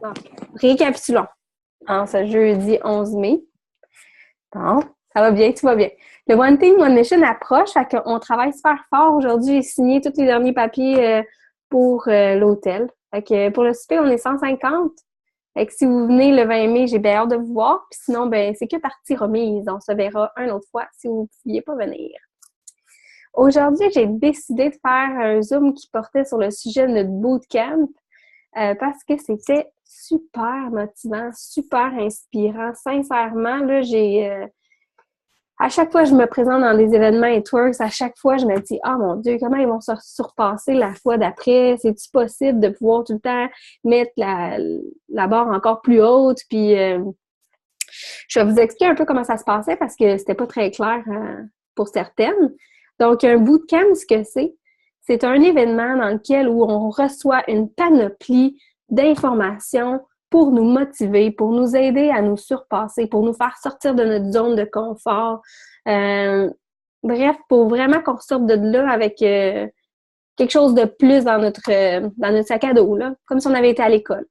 Bon, récapitulons. En ce jeudi 11 mai. Bon, ça va bien, tout va bien. Le One Team, One Mission approche, fait qu'on travaille super fort. Aujourd'hui, j'ai signé tous les derniers papiers pour l'hôtel. Fait que pour le souper, on est 150. Fait que si vous venez le 20 mai, j'ai bien hâte de vous voir. Puis sinon, ben c'est que partie remise. On se verra une autre fois si vous ne pouviez pas venir. Aujourd'hui, j'ai décidé de faire un Zoom qui portait sur le sujet de notre bootcamp parce que c'était super motivant, super inspirant. Sincèrement, là, à chaque fois que je me présente dans des événements Networks, à chaque fois, je me dis « Ah, mon Dieu, comment ils vont se surpasser la fois d'après? C'est-tu possible de pouvoir tout le temps mettre la barre encore plus haute? » Puis, je vais vous expliquer un peu comment ça se passait parce que c'était pas très clair pour certaines. Donc, un bootcamp, ce que c'est un événement dans lequel où on reçoit une panoplie d'informations pour nous motiver, pour nous aider à nous surpasser, pour nous faire sortir de notre zone de confort. Bref, pour vraiment qu'on sorte de là avec quelque chose de plus dans notre sac à dos, là, comme si on avait été à l'école.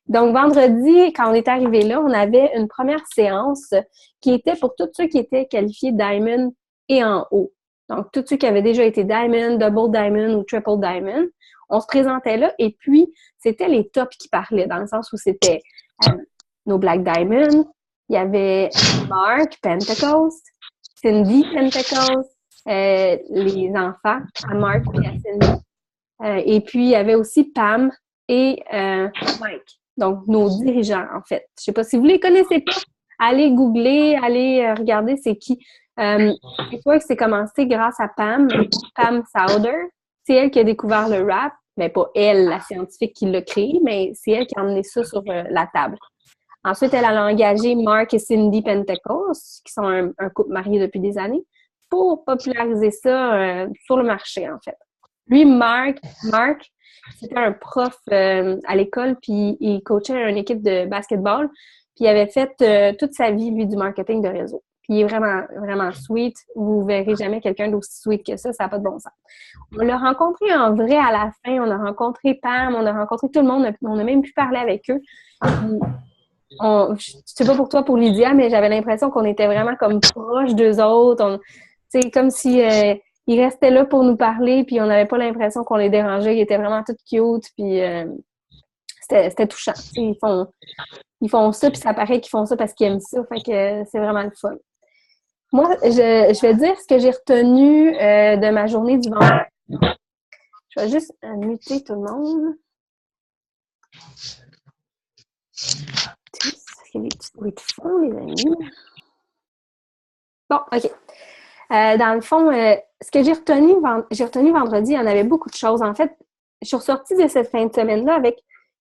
Donc, vendredi, quand on est arrivé là, on avait une première séance qui était pour tous ceux qui étaient qualifiés Diamond et en haut. Donc, tous ceux qui avaient déjà été Diamond, Double Diamond ou Triple Diamond, on se présentait là et puis, c'était les tops qui parlaient, dans le sens où c'était nos Black Diamond, il y avait Mark Pentecost, Cindy Pentecost, les enfants, à Mark et à Cindy. Et puis, il y avait aussi Pam et Mike. Donc, nos dirigeants, en fait. Je ne sais pas si vous les connaissez pas, allez googler, allez regarder c'est qui. C'est toi que c'est commencé grâce à Pam Sauder. C'est elle qui a découvert le rap. Mais pas elle, la scientifique qui l'a créé, mais c'est elle qui a emmené ça sur la table. Ensuite, elle a engagé Mark et Cindy Pentecost, qui sont un couple marié depuis des années, pour populariser ça sur le marché, en fait. Lui, Mark, c'était un prof à l'école, puis il coachait une équipe de basketball, puis il avait fait toute sa vie, lui, du marketing de réseau. Puis il est vraiment, vraiment sweet. Vous verrez jamais quelqu'un d'aussi sweet que ça n'a pas de bon sens. On l'a rencontré en vrai à la fin, on a rencontré Pam, on a rencontré tout le monde, on a même pu parler avec eux. Je sais pas pour toi, pour Lydia, mais j'avais l'impression qu'on était vraiment comme proches d'eux autres. C'est comme si ils restaient là pour nous parler, puis on n'avait pas l'impression qu'on les dérangeait. Ils étaient vraiment tous cute, puis c'était touchant. Ils font ça, puis ça paraît qu'ils font ça parce qu'ils aiment ça. Fait que c'est vraiment le fun. Moi, je vais dire ce que j'ai retenu de ma journée du vendredi. Je vais juste muter tout le monde. Il y a des petits bruits de fond, les amis. Bon, OK. Dans le fond, ce que j'ai retenu vendredi, il y en avait beaucoup de choses. En fait, je suis ressortie de cette fin de semaine-là avec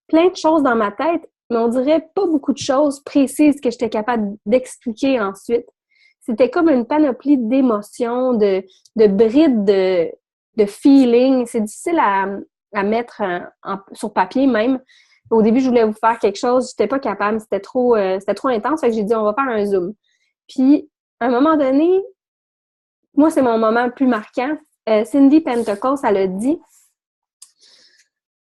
plein de choses dans ma tête, mais on dirait pas beaucoup de choses précises que j'étais capable d'expliquer ensuite. C'était comme une panoplie d'émotions, de brides de feeling. C'est difficile à mettre sur papier même. Au début, je voulais vous faire quelque chose, j'étais pas capable, c'était trop intense, fait que j'ai dit on va faire un Zoom. Puis, à un moment donné, moi, c'est mon moment le plus marquant. Cindy Pentecost, elle a dit,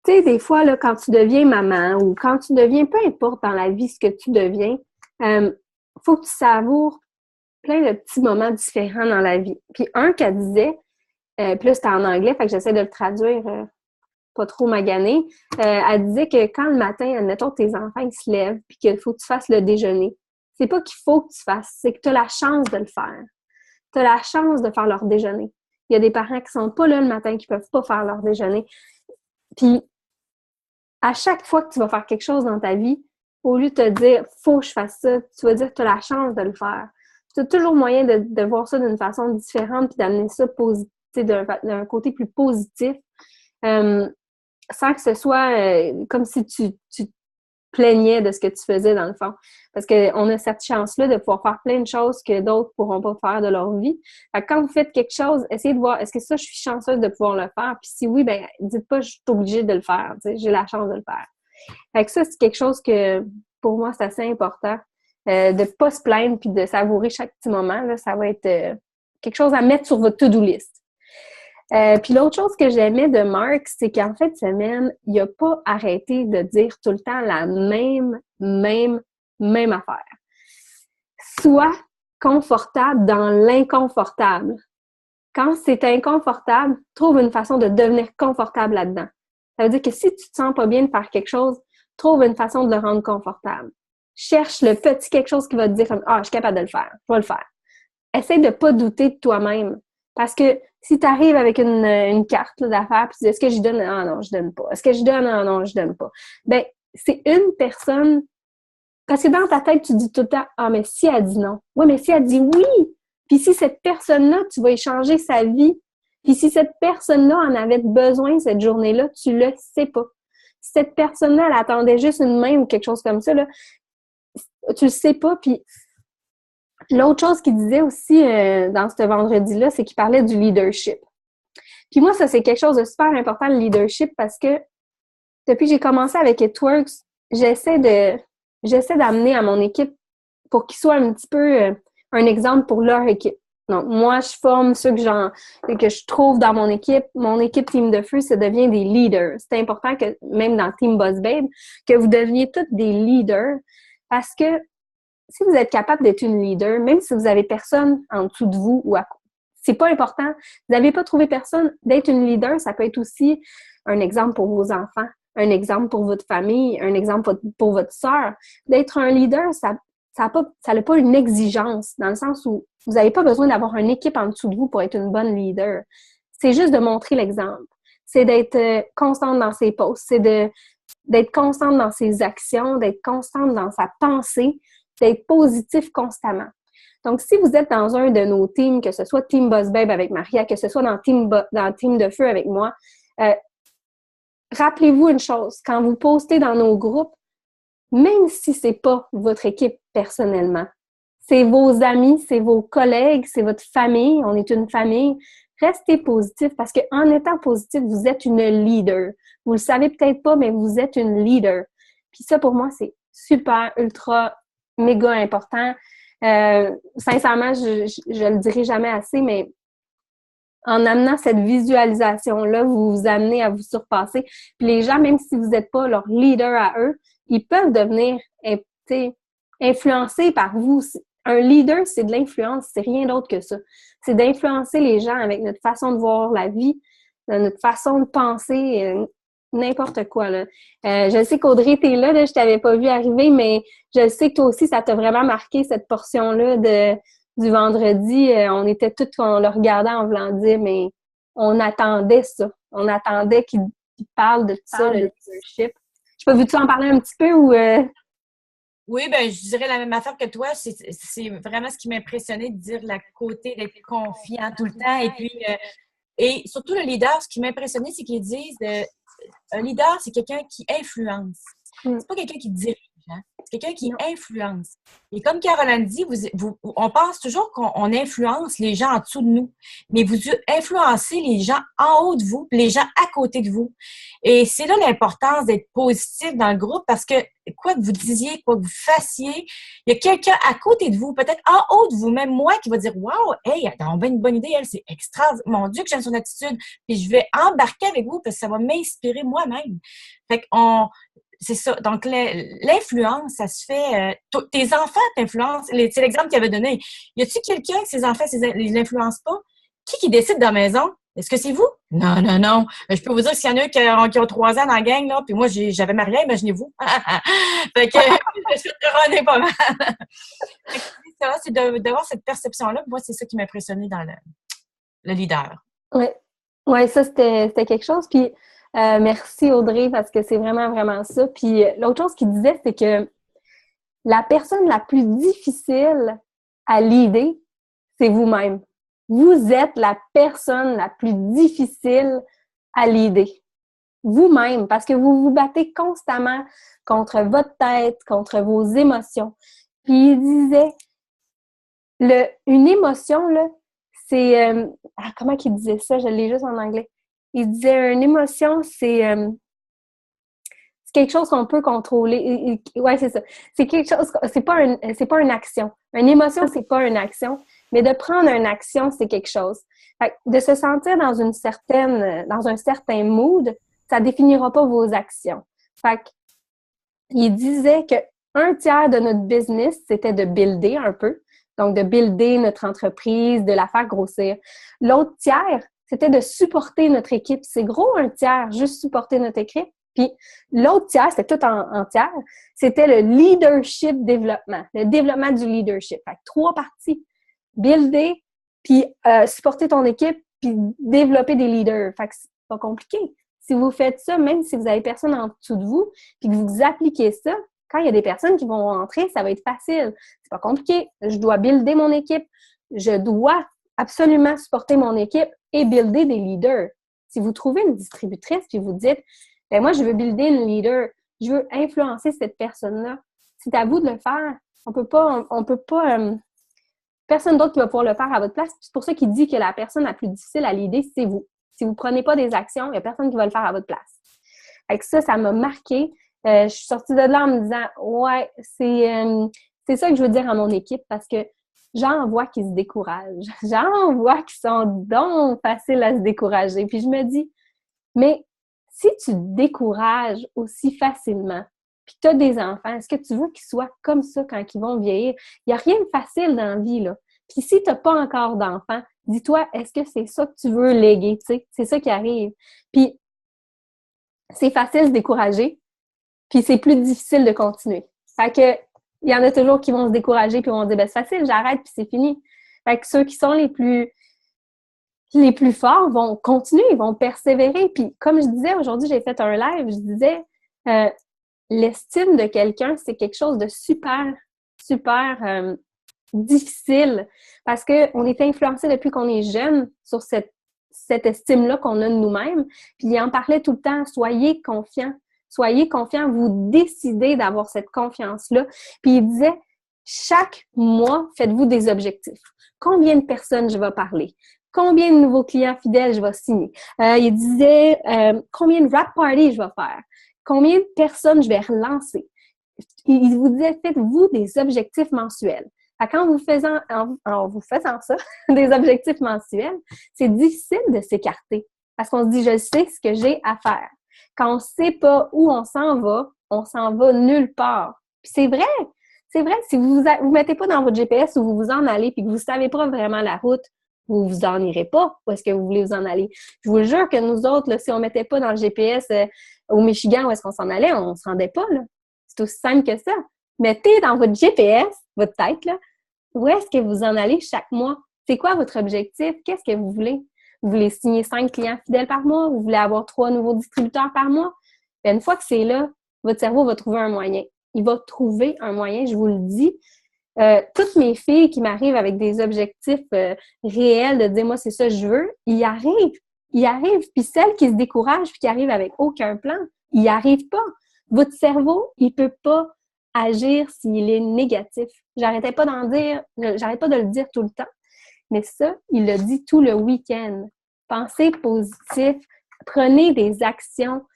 tu sais, des fois, là, quand tu deviens maman ou quand tu deviens, peu importe dans la vie ce que tu deviens, faut que tu savoures plein de petits moments différents dans la vie. Puis un qu'elle disait, puis là, c'était en anglais, fait que j'essaie de le traduire pas trop magané. Elle disait que quand le matin, admettons, tes enfants, ils se lèvent puis qu'il faut que tu fasses le déjeuner, c'est pas qu'il faut que tu fasses, c'est que tu as la chance de le faire. Tu as la chance de faire leur déjeuner. Il y a des parents qui sont pas là le matin, qui peuvent pas faire leur déjeuner. Puis, à chaque fois que tu vas faire quelque chose dans ta vie, au lieu de te dire « faut que je fasse ça », tu vas dire « tu as la chance de le faire ». Tu as toujours moyen de voir ça d'une façon différente puis d'amener ça d'un côté plus positif. Sans que ce soit comme si tu te plaignais de ce que tu faisais dans le fond. Parce qu'on a cette chance-là de pouvoir faire plein de choses que d'autres ne pourront pas faire de leur vie. Fait que quand vous faites quelque chose, essayez de voir, est-ce que ça, je suis chanceuse de pouvoir le faire? Puis si oui, ben dites pas, je suis obligée de le faire. J'ai la chance de le faire. Fait que ça, c'est quelque chose que, pour moi, c'est assez important. De ne pas se plaindre puis de savourer chaque petit moment. Là, ça va être quelque chose à mettre sur votre to-do list. Puis l'autre chose que j'aimais de Marc, c'est qu'en fait, semaine, il n'a pas arrêté de dire tout le temps la même affaire. Sois confortable dans l'inconfortable. Quand c'est inconfortable, trouve une façon de devenir confortable là-dedans. Ça veut dire que si tu te sens pas bien de faire quelque chose, trouve une façon de le rendre confortable. Cherche le petit quelque chose qui va te dire comme « Ah, je suis capable de le faire, je vais le faire ». Essaye de pas douter de toi-même. Parce que si tu arrives avec une carte d'affaires puis tu dis « Est-ce que je donne? Ah non, je donne pas. Est-ce que je donne? Ah non, je donne pas. » Ben, c'est une personne. Parce que dans ta tête, tu dis tout le temps « Ah, mais si elle dit non. Oui, mais si elle dit oui. Puis si cette personne-là, tu vas échanger sa vie. Puis si cette personne-là en avait besoin cette journée-là, tu le sais pas. Si cette personne-là, elle attendait juste une main ou quelque chose comme ça, là, tu le sais pas. Puis l'autre chose qu'il disait aussi dans ce vendredi-là, c'est qu'il parlait du leadership. Puis moi, ça, c'est quelque chose de super important, le leadership, parce que depuis que j'ai commencé avec Itworks, j'essaie d'amener à mon équipe pour qu'ils soient un petit peu un exemple pour leur équipe. Donc, moi, je forme ceux que je trouve dans mon équipe. Mon équipe Team de Feu, ça devient des leaders. C'est important que, même dans Team Boss Babe, que vous deveniez tous des leaders parce que si vous êtes capable d'être une leader, même si vous avez personne en dessous de vous ou c'est pas important. Vous n'avez pas trouvé personne. D'être une leader, ça peut être aussi un exemple pour vos enfants, un exemple pour votre famille, un exemple pour votre sœur. D'être un leader, ça n'a pas une exigence, dans le sens où vous n'avez pas besoin d'avoir une équipe en dessous de vous pour être une bonne leader. C'est juste de montrer l'exemple. C'est d'être constante dans ses posts, c'est d'être constante dans ses actions, d'être constante dans sa pensée, d'être positif constamment. Donc, si vous êtes dans un de nos teams, que ce soit Team Boss Babe avec Maria, que ce soit dans Team de Feu avec moi, rappelez-vous une chose, quand vous postez dans nos groupes, même si c'est pas votre équipe personnellement, c'est vos amis, c'est vos collègues, c'est votre famille, on est une famille, restez positif parce qu'en étant positif, vous êtes une leader. Vous le savez peut-être pas, mais vous êtes une leader. Puis ça, pour moi, c'est super, ultra, méga important. Sincèrement, je le dirai jamais assez, mais en amenant cette visualisation-là, vous vous amenez à vous surpasser. Puis les gens, même si vous n'êtes pas leur leader à eux, ils peuvent devenir influencés par vous. Un leader, c'est de l'influence, c'est rien d'autre que ça. C'est d'influencer les gens avec notre façon de voir la vie, notre façon de penser, n'importe quoi, là. Je sais qu'Audrey, t'es là, je t'avais pas vu arriver, mais je sais que toi aussi, ça t'a vraiment marqué, cette portion-là du vendredi. On était tous, on le regardait en voulant dire, mais on attendait ça. On attendait qu'il parle de ça, le leadership. Je sais pas, veux-tu en parler un petit peu ou... Oui, ben je dirais la même affaire que toi. C'est vraiment ce qui m'impressionnait de dire la côté d'être confiant tout le temps. Et puis, et surtout le leader, ce qui m'impressionnait, c'est qu'ils disent un leader, c'est quelqu'un qui influence. C'est pas quelqu'un qui dirige, hein? C'est quelqu'un qui influence. Et comme Caroline dit, on pense toujours qu'on influence les gens en dessous de nous, mais vous influencez les gens en haut de vous, les gens à côté de vous. Et c'est là l'importance d'être positif dans le groupe parce que quoi que vous disiez, quoi que vous fassiez, il y a quelqu'un à côté de vous, peut-être en haut de vous, même moi, qui va dire « Wow, hey, elle a une bonne idée, elle, c'est extra. Mon Dieu, que j'aime son attitude. » Puis je vais embarquer avec vous parce que ça va m'inspirer moi-même. Fait c'est ça. Donc, l'influence, ça se fait... tes enfants t'influencent. C'est l'exemple qu'il avait donné. Y a-t-il quelqu'un que ses enfants ne l'influencent pas? Qui décide dans la maison? Est-ce que c'est vous? Non, non, non. Je peux vous dire s'il y en a qui ont 3 ans dans la gang, là, puis moi, j'avais Maria, imaginez-vous. Fait que je suis runner pas mal. C'est d'avoir cette perception-là. Moi, c'est ça qui m'a impressionné dans le leader. Oui. Ouais, ça, c'était quelque chose. Puis, merci Audrey, parce que c'est vraiment, vraiment ça. Puis, l'autre chose qu'il disait, c'est que la personne la plus difficile à leader, c'est vous-même. Vous êtes la personne la plus difficile à leader. Vous-même, parce que vous vous battez constamment contre votre tête, contre vos émotions. Puis, il disait, une émotion, là, c'est... comment qu'il disait ça? Je l'ai juste en anglais. Il disait une émotion, c'est quelque chose qu'on peut contrôler. Ouais, c'est ça. C'est quelque chose, c'est pas une action. Une émotion, c'est pas une action. Mais de prendre une action, c'est quelque chose. Fait que de se sentir dans un certain mood, ça définira pas vos actions. Fait que, il disait que un tiers de notre business, c'était de builder un peu. Donc, de builder notre entreprise, de la faire grossir. L'autre tiers, c'était de supporter notre équipe. C'est gros, un tiers, juste supporter notre équipe. Puis l'autre tiers, c'était tout en tiers, c'était le leadership développement, le développement du leadership. Fait que 3 parties. Builder, puis supporter ton équipe, puis développer des leaders. Fait que c'est pas compliqué. Si vous faites ça, même si vous avez personne en dessous de vous, puis que vous appliquez ça, quand il y a des personnes qui vont rentrer, ça va être facile. C'est pas compliqué. Je dois builder mon équipe. Je dois absolument supporter mon équipe et builder des leaders. Si vous trouvez une distributrice puis vous dites, ben moi, je veux builder une leader, je veux influencer cette personne-là, c'est à vous de le faire. On peut pas, personne d'autre qui va pouvoir le faire à votre place. C'est pour ça qu'il dit que la personne la plus difficile à leader, c'est vous. Si vous ne prenez pas des actions, il n'y a personne qui va le faire à votre place. Fait que ça m'a marqué. Je suis sortie de là en me disant, ouais, c'est ça que je veux dire à mon équipe parce que j'en vois qui se découragent. J'en vois qui sont donc faciles à se décourager. Puis je me dis, mais si tu te décourages aussi facilement, puis tu as des enfants, est-ce que tu veux qu'ils soient comme ça quand ils vont vieillir? Il n'y a rien de facile dans la vie, là. Puis si tu n'as pas encore d'enfants, dis-toi, est-ce que c'est ça que tu veux léguer? Tu sais, c'est ça qui arrive. Puis c'est facile de se décourager, puis c'est plus difficile de continuer. Fait que il y en a toujours qui vont se décourager puis vont dire ben c'est facile, j'arrête puis c'est fini. Fait que ceux qui sont les plus forts vont continuer, ils vont persévérer. Puis comme je disais aujourd'hui, j'ai fait un live, je disais l'estime de quelqu'un, c'est quelque chose de super difficile parce qu'on est influencé depuis qu'on est jeune sur cette estime-là qu'on a de nous-mêmes. Puis il en parlait tout le temps, soyez confiants. Soyez confiants, vous décidez d'avoir cette confiance-là. Puis il disait, chaque mois, faites-vous des objectifs. Combien de personnes je vais parler? Combien de nouveaux clients fidèles je vais signer? Il disait, combien de rap parties je vais faire? Combien de personnes je vais relancer? Il vous disait, faites-vous des objectifs mensuels. En vous faisant ça, des objectifs mensuels, c'est difficile de s'écarter parce qu'on se dit, je sais ce que j'ai à faire. Quand on ne sait pas où on s'en va nulle part. Puis c'est vrai, si vous ne mettez pas dans votre GPS où vous vous en allez puis que vous ne savez pas vraiment la route, vous vous en irez pas où est-ce que vous voulez vous en aller. Je vous jure que nous autres, là, si on ne mettait pas dans le GPS au Michigan où est-ce qu'on s'en allait, on ne se rendait pas. Là. C'est aussi simple que ça. Mettez dans votre GPS, votre tête, là, où est-ce que vous en allez chaque mois? C'est quoi votre objectif? Qu'est-ce que vous voulez? Vous voulez signer 5 clients fidèles par mois? Vous voulez avoir 3 nouveaux distributeurs par mois? Bien, une fois que c'est là, votre cerveau va trouver un moyen. Il va trouver un moyen, je vous le dis. Toutes mes filles qui m'arrivent avec des objectifs réels de dire, moi, c'est ça que je veux, ils arrivent. Ils arrivent. Puis celles qui se découragent puis qui arrivent avec aucun plan, ils n'y arrivent pas. Votre cerveau, il ne peut pas agir s'il est négatif. J'arrête pas de le dire tout le temps. Mais ça, il le dit tout le week-end. Pensez positif, prenez des actions,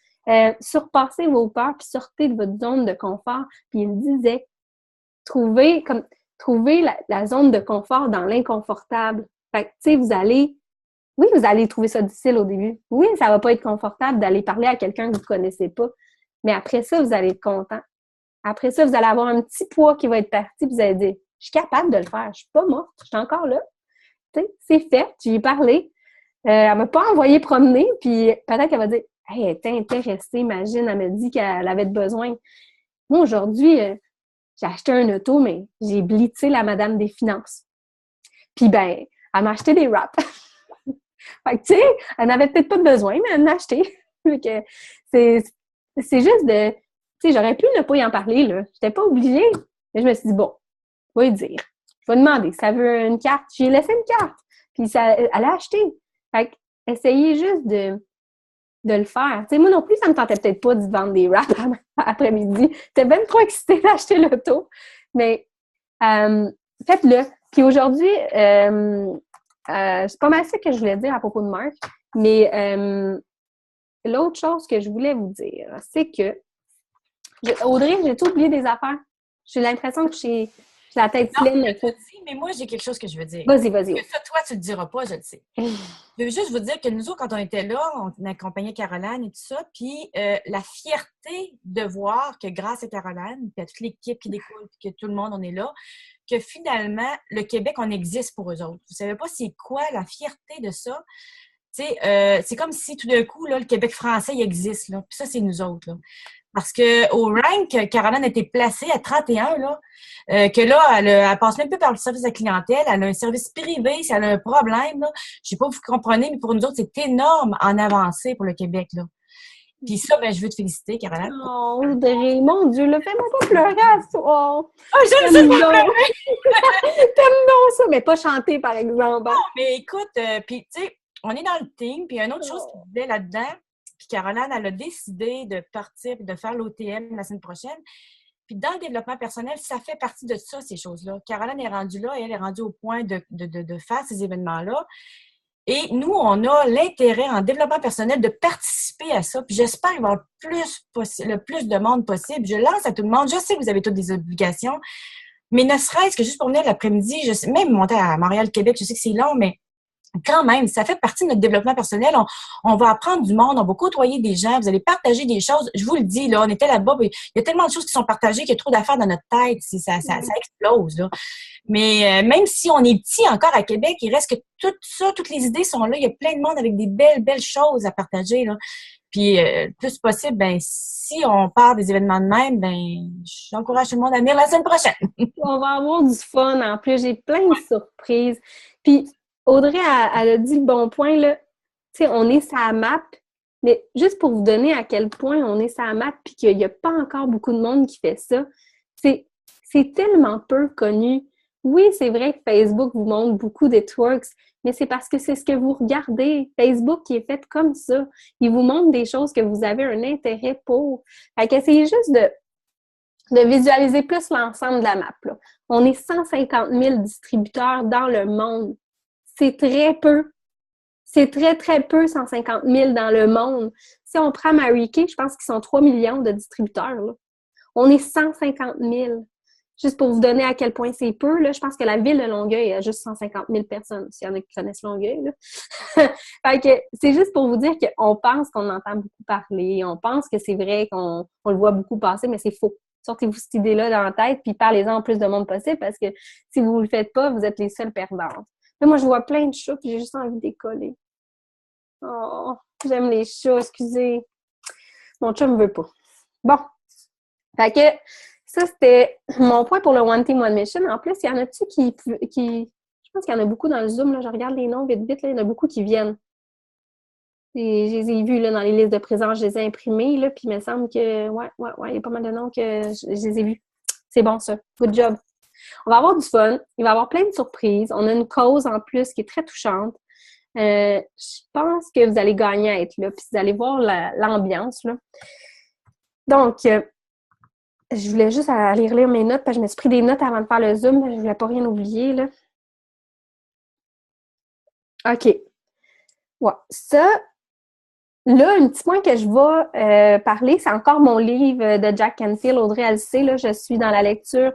surpassez vos peurs, puis sortez de votre zone de confort. Puis il disait, trouvez la zone de confort dans l'inconfortable. Fait que, tu sais, vous allez trouver ça difficile au début. Oui, ça va pas être confortable d'aller parler à quelqu'un que vous connaissez pas. Mais après ça, vous allez être content. Après ça, vous allez avoir un petit poids qui va être parti, puis vous allez dire, je suis capable de le faire, je suis pas morte, je suis encore là. C'est fait, tu lui ai parlé. Elle m'a pas envoyé promener, puis peut-être qu'elle va dire, hey, elle était intéressée, imagine, elle m'a dit qu'elle avait besoin. Moi, aujourd'hui, j'ai acheté un auto, mais j'ai blitzé la madame des finances. Puis ben, elle m'a acheté des wraps. Fait que, tu sais, elle n'avait peut-être pas besoin, mais elle en a acheté. Fait que c'est juste de... Tu sais, j'aurais pu ne pas y en parler, là. J'étais pas obligée. Mais je me suis dit, bon, je vais lui dire. Je vais demander si ça veut une carte. J'ai laissé une carte. Puis elle a acheté. Fait que, essayez juste de le faire. Tu sais, moi non plus, ça me tentait peut-être pas de vendre des wraps après-midi. J'étais bien trop excitée d'acheter l'auto. Mais faites-le. Puis aujourd'hui, c'est pas mal ça que je voulais dire à propos de Marc. Mais l'autre chose que je voulais vous dire, c'est que Audrey, j'ai tout oublié des affaires. J'ai l'impression que j'ai la tête pleine. mais moi, j'ai quelque chose que je veux dire. Vas-y, vas-y. Que ça, toi, tu le diras pas, je le sais. Je veux juste vous dire que nous autres, quand on était là, on accompagnait Caroline et tout ça, puis la fierté de voir que grâce à Caroline, puis à toute l'équipe qui découle, puis que tout le monde, on est là, que finalement, le Québec, on existe pour eux autres. Vous savez pas c'est quoi la fierté de ça? Tu sais, c'est comme si tout d'un coup, là, le Québec français, il existe, là. Puis ça, c'est nous autres, là. Parce que au rank, Caroline a été placée à 31, là, que là, elle passe même plus par le service de la clientèle, elle a un service privé, si elle a un problème, là. Je sais pas si vous comprenez, mais pour nous autres, c'est énorme en avancée pour le Québec, là. Puis ça, ben, je veux te féliciter, Caroline. Oh, Audrey, mon Dieu, le fais-moi pas pleurer à soir. Ah, j'aime ça, T'aimes donc. T'aimes donc ça, mais pas chanter, par exemple. mais écoute, puis tu sais, on est dans le team, puis il y a une autre chose qui disait là-dedans, puis Caroline, elle a décidé de partir et de faire l'OTM la semaine prochaine. Puis dans le développement personnel, ça fait partie de ça, ces choses-là. Caroline est rendue là et elle est rendue au point de faire ces événements-là. Et nous, on a l'intérêt en développement personnel de participer à ça. Puis j'espère qu'il va y avoir le plus de monde possible. Je lance à tout le monde. Je sais que vous avez toutes des obligations, mais ne serait-ce que juste pour venir l'après-midi, je sais, même monter à Montréal, Québec, je sais que c'est long, mais quand même, ça fait partie de notre développement personnel. On va apprendre du monde, on va côtoyer des gens, vous allez partager des choses. Je vous le dis, là, on était là-bas, il y a tellement de choses qui sont partagées qu'il y a trop d'affaires dans notre tête. Ça explose, là. Mais même si on est petit encore à Québec, il reste que tout ça, toutes les idées sont là. Il y a plein de monde avec des belles choses à partager, là. Puis, le plus possible, ben, si on part des événements de même, ben, j'encourage tout le monde à venir la semaine prochaine. On va avoir du fun en plus. J'ai plein de surprises. Puis, Audrey, elle a dit le bon point, là. Tu sais, on est sa map, mais juste pour vous donner à quel point on est sa map puis qu'il n'y a pas encore beaucoup de monde qui fait ça, c'est tellement peu connu. Oui, c'est vrai que Facebook vous montre beaucoup de twerks, mais c'est parce que c'est ce que vous regardez. Facebook qui est fait comme ça. Il vous montre des choses que vous avez un intérêt pour. Fait qu'essayez juste de visualiser plus l'ensemble de la map, là. On est 150 000 distributeurs dans le monde. C'est très peu. C'est très, très peu, 150 000 dans le monde. Si on prend Mary Kay, je pense qu'ils sont 3 millions de distributeurs, là. On est 150 000. Juste pour vous donner à quel point c'est peu, là, je pense que la ville de Longueuil a juste 150 000 personnes, s'il y en a qui connaissent Longueuil, là. Fait que c'est juste pour vous dire qu'on pense qu'on entend beaucoup parler, on pense que c'est vrai qu'on le voit beaucoup passer, mais c'est faux. Sortez-vous cette idée-là dans la tête, puis parlez-en au plus de monde possible, parce que si vous ne le faites pas, vous êtes les seuls perdants. Là, moi, je vois plein de chats, puis j'ai juste envie de décoller. Oh, j'aime les chats, excusez. Mon chat me veut pas. Bon. Fait que ça, c'était mon point pour le One Team, One Mission. En plus, il y en a-tu qui... Je pense qu'il y en a beaucoup dans le Zoom, là. Je regarde les noms vite, là. Il y en a beaucoup qui viennent. Et je les ai vus là, dans les listes de présence, je les ai imprimés, là, puis il me semble que, ouais, il y a pas mal de noms que je les ai vus. C'est bon, ça. Good job. On va avoir du fun. Il va y avoir plein de surprises. On a une cause en plus qui est très touchante. Je pense que vous allez gagner à être là, puis vous allez voir l'ambiance, là. Donc, je voulais juste aller relire mes notes, parce que je me suis pris des notes avant de faire le Zoom, mais je ne voulais pas rien oublier, là. OK. Ouais. Ça, là, un petit point que je vais parler, c'est encore mon livre de Jack Canfield, Audrey Alcé, là. Je suis dans la lecture